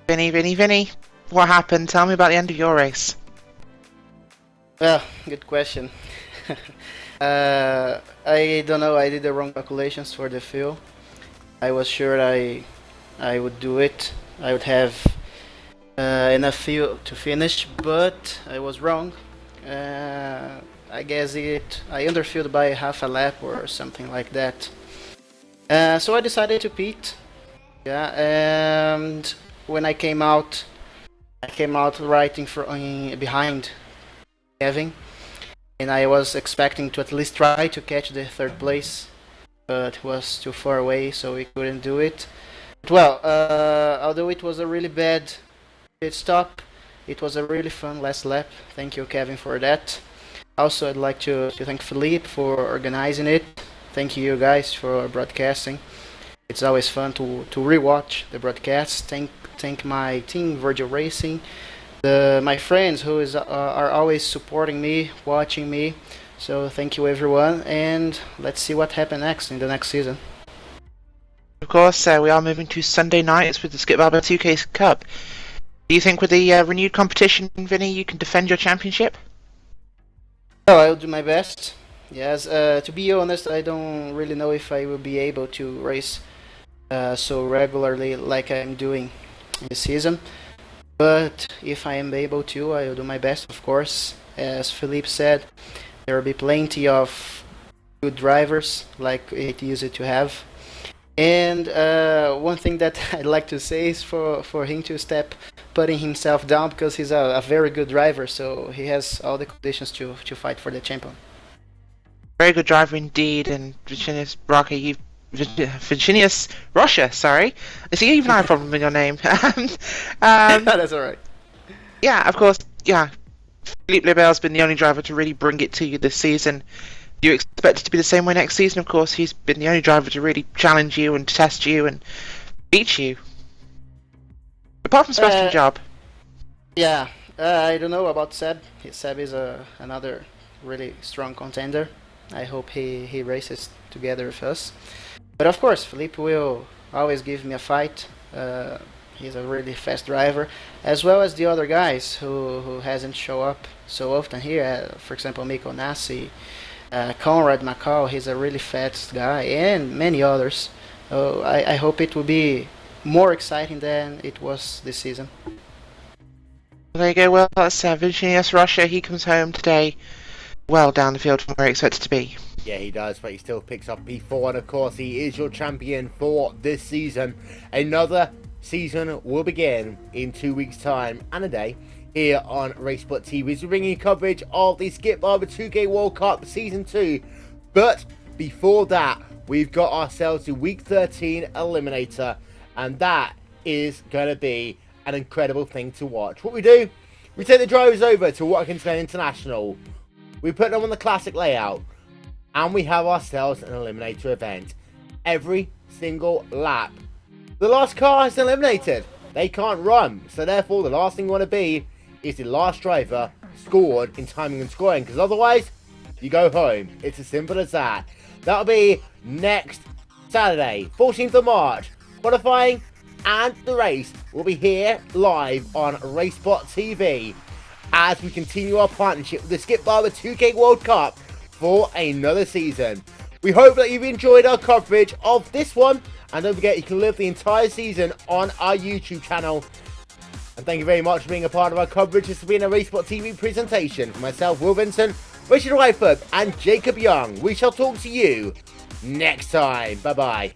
S2: Vinny. What happened? Tell me about the end of your race.
S7: Well, good question. I don't know, I did the wrong calculations for the fuel. I was sure I would do it. I would have enough fuel to finish, but I was wrong. I guess I underfilled by half a lap or something like that. So I decided to pit. Yeah, and when I came out right behind Kevin, and I was expecting to at least try to catch the third place, but it was too far away, so we couldn't do it. But well, although it was a really bad pit stop, it was a really fun last lap. Thank you, Kevin, for that. Also, I'd like to thank Philippe for organizing it. Thank you guys for broadcasting. It's always fun to rewatch the broadcast. Thank my team, Virgil Racing, my friends who are always supporting me, watching me. So thank you everyone, and let's see what happens next in the next season.
S2: Of course, we are moving to Sunday nights with the Skip Barber 2K Cup. Do you think with the renewed competition, Vinny, you can defend your championship?
S7: Oh, I'll do my best. Yes, to be honest, I don't really know if I will be able to race so regularly like I'm doing in the season. But if I am able to, I will do my best, of course. As Philippe said, there will be plenty of good drivers like it used to have. And one thing that I'd like to say is for him to step putting himself down, because he's a very good driver, so he has all the conditions to fight for the champion.
S2: Very good driver indeed, and Vinicius Rocha, sorry. I see even I have a problem with your name.
S7: That's alright.
S2: Yeah, of course, yeah. Philippe Lebel's been the only driver to really bring it to you this season. Do you expect it to be the same way next season? Of course, he's been the only driver to really challenge you and test you and beat you. Apart from Sebastian Job.
S7: Yeah, I don't know about Seb. Seb is another really strong contender. I hope he races together with us. But of course, Philippe will always give me a fight. He's a really fast driver, as well as the other guys who hasn't show up so often here. For example, Miko Nassi, Conrad McCall, he's a really fast guy, and many others. I hope it will be more exciting than it was this season.
S2: There you go. Well, that's Vinicius Rocha. He comes home today well down the field from where he expected to be.
S1: Yeah, he does, but he still picks up P4, and of course he is your champion for this season. Another season will begin in 2 weeks' time and a day here on RaceSpotTV. We're bringing you coverage of the Skip Barber 2K World Cup Season 2. But before that, we've got ourselves the Week 13 Eliminator, and that is going to be an incredible thing to watch. What we do, we take the drivers over to Watkins Glen International. We put them on the classic layout, and we have ourselves an Eliminator event. Every single lap, the last car is eliminated. They can't run, so therefore the last thing you want to be is the last driver scored in timing and scoring, because otherwise you go home. It's as simple as that. That'll be next Saturday, 14th of March. Qualifying and the race will be here live on RaceSpotTV as we continue our partnership with the Skip Barber 2K World Cup for another season. We hope that you've enjoyed our coverage of this one, and don't forget you can live the entire season on our YouTube channel. And thank you very much for being a part of our coverage. This has been a RaceSpotTV presentation for myself, Will Vincent, Richard Wyford and Jacob Young. We shall talk to you next time. Bye bye.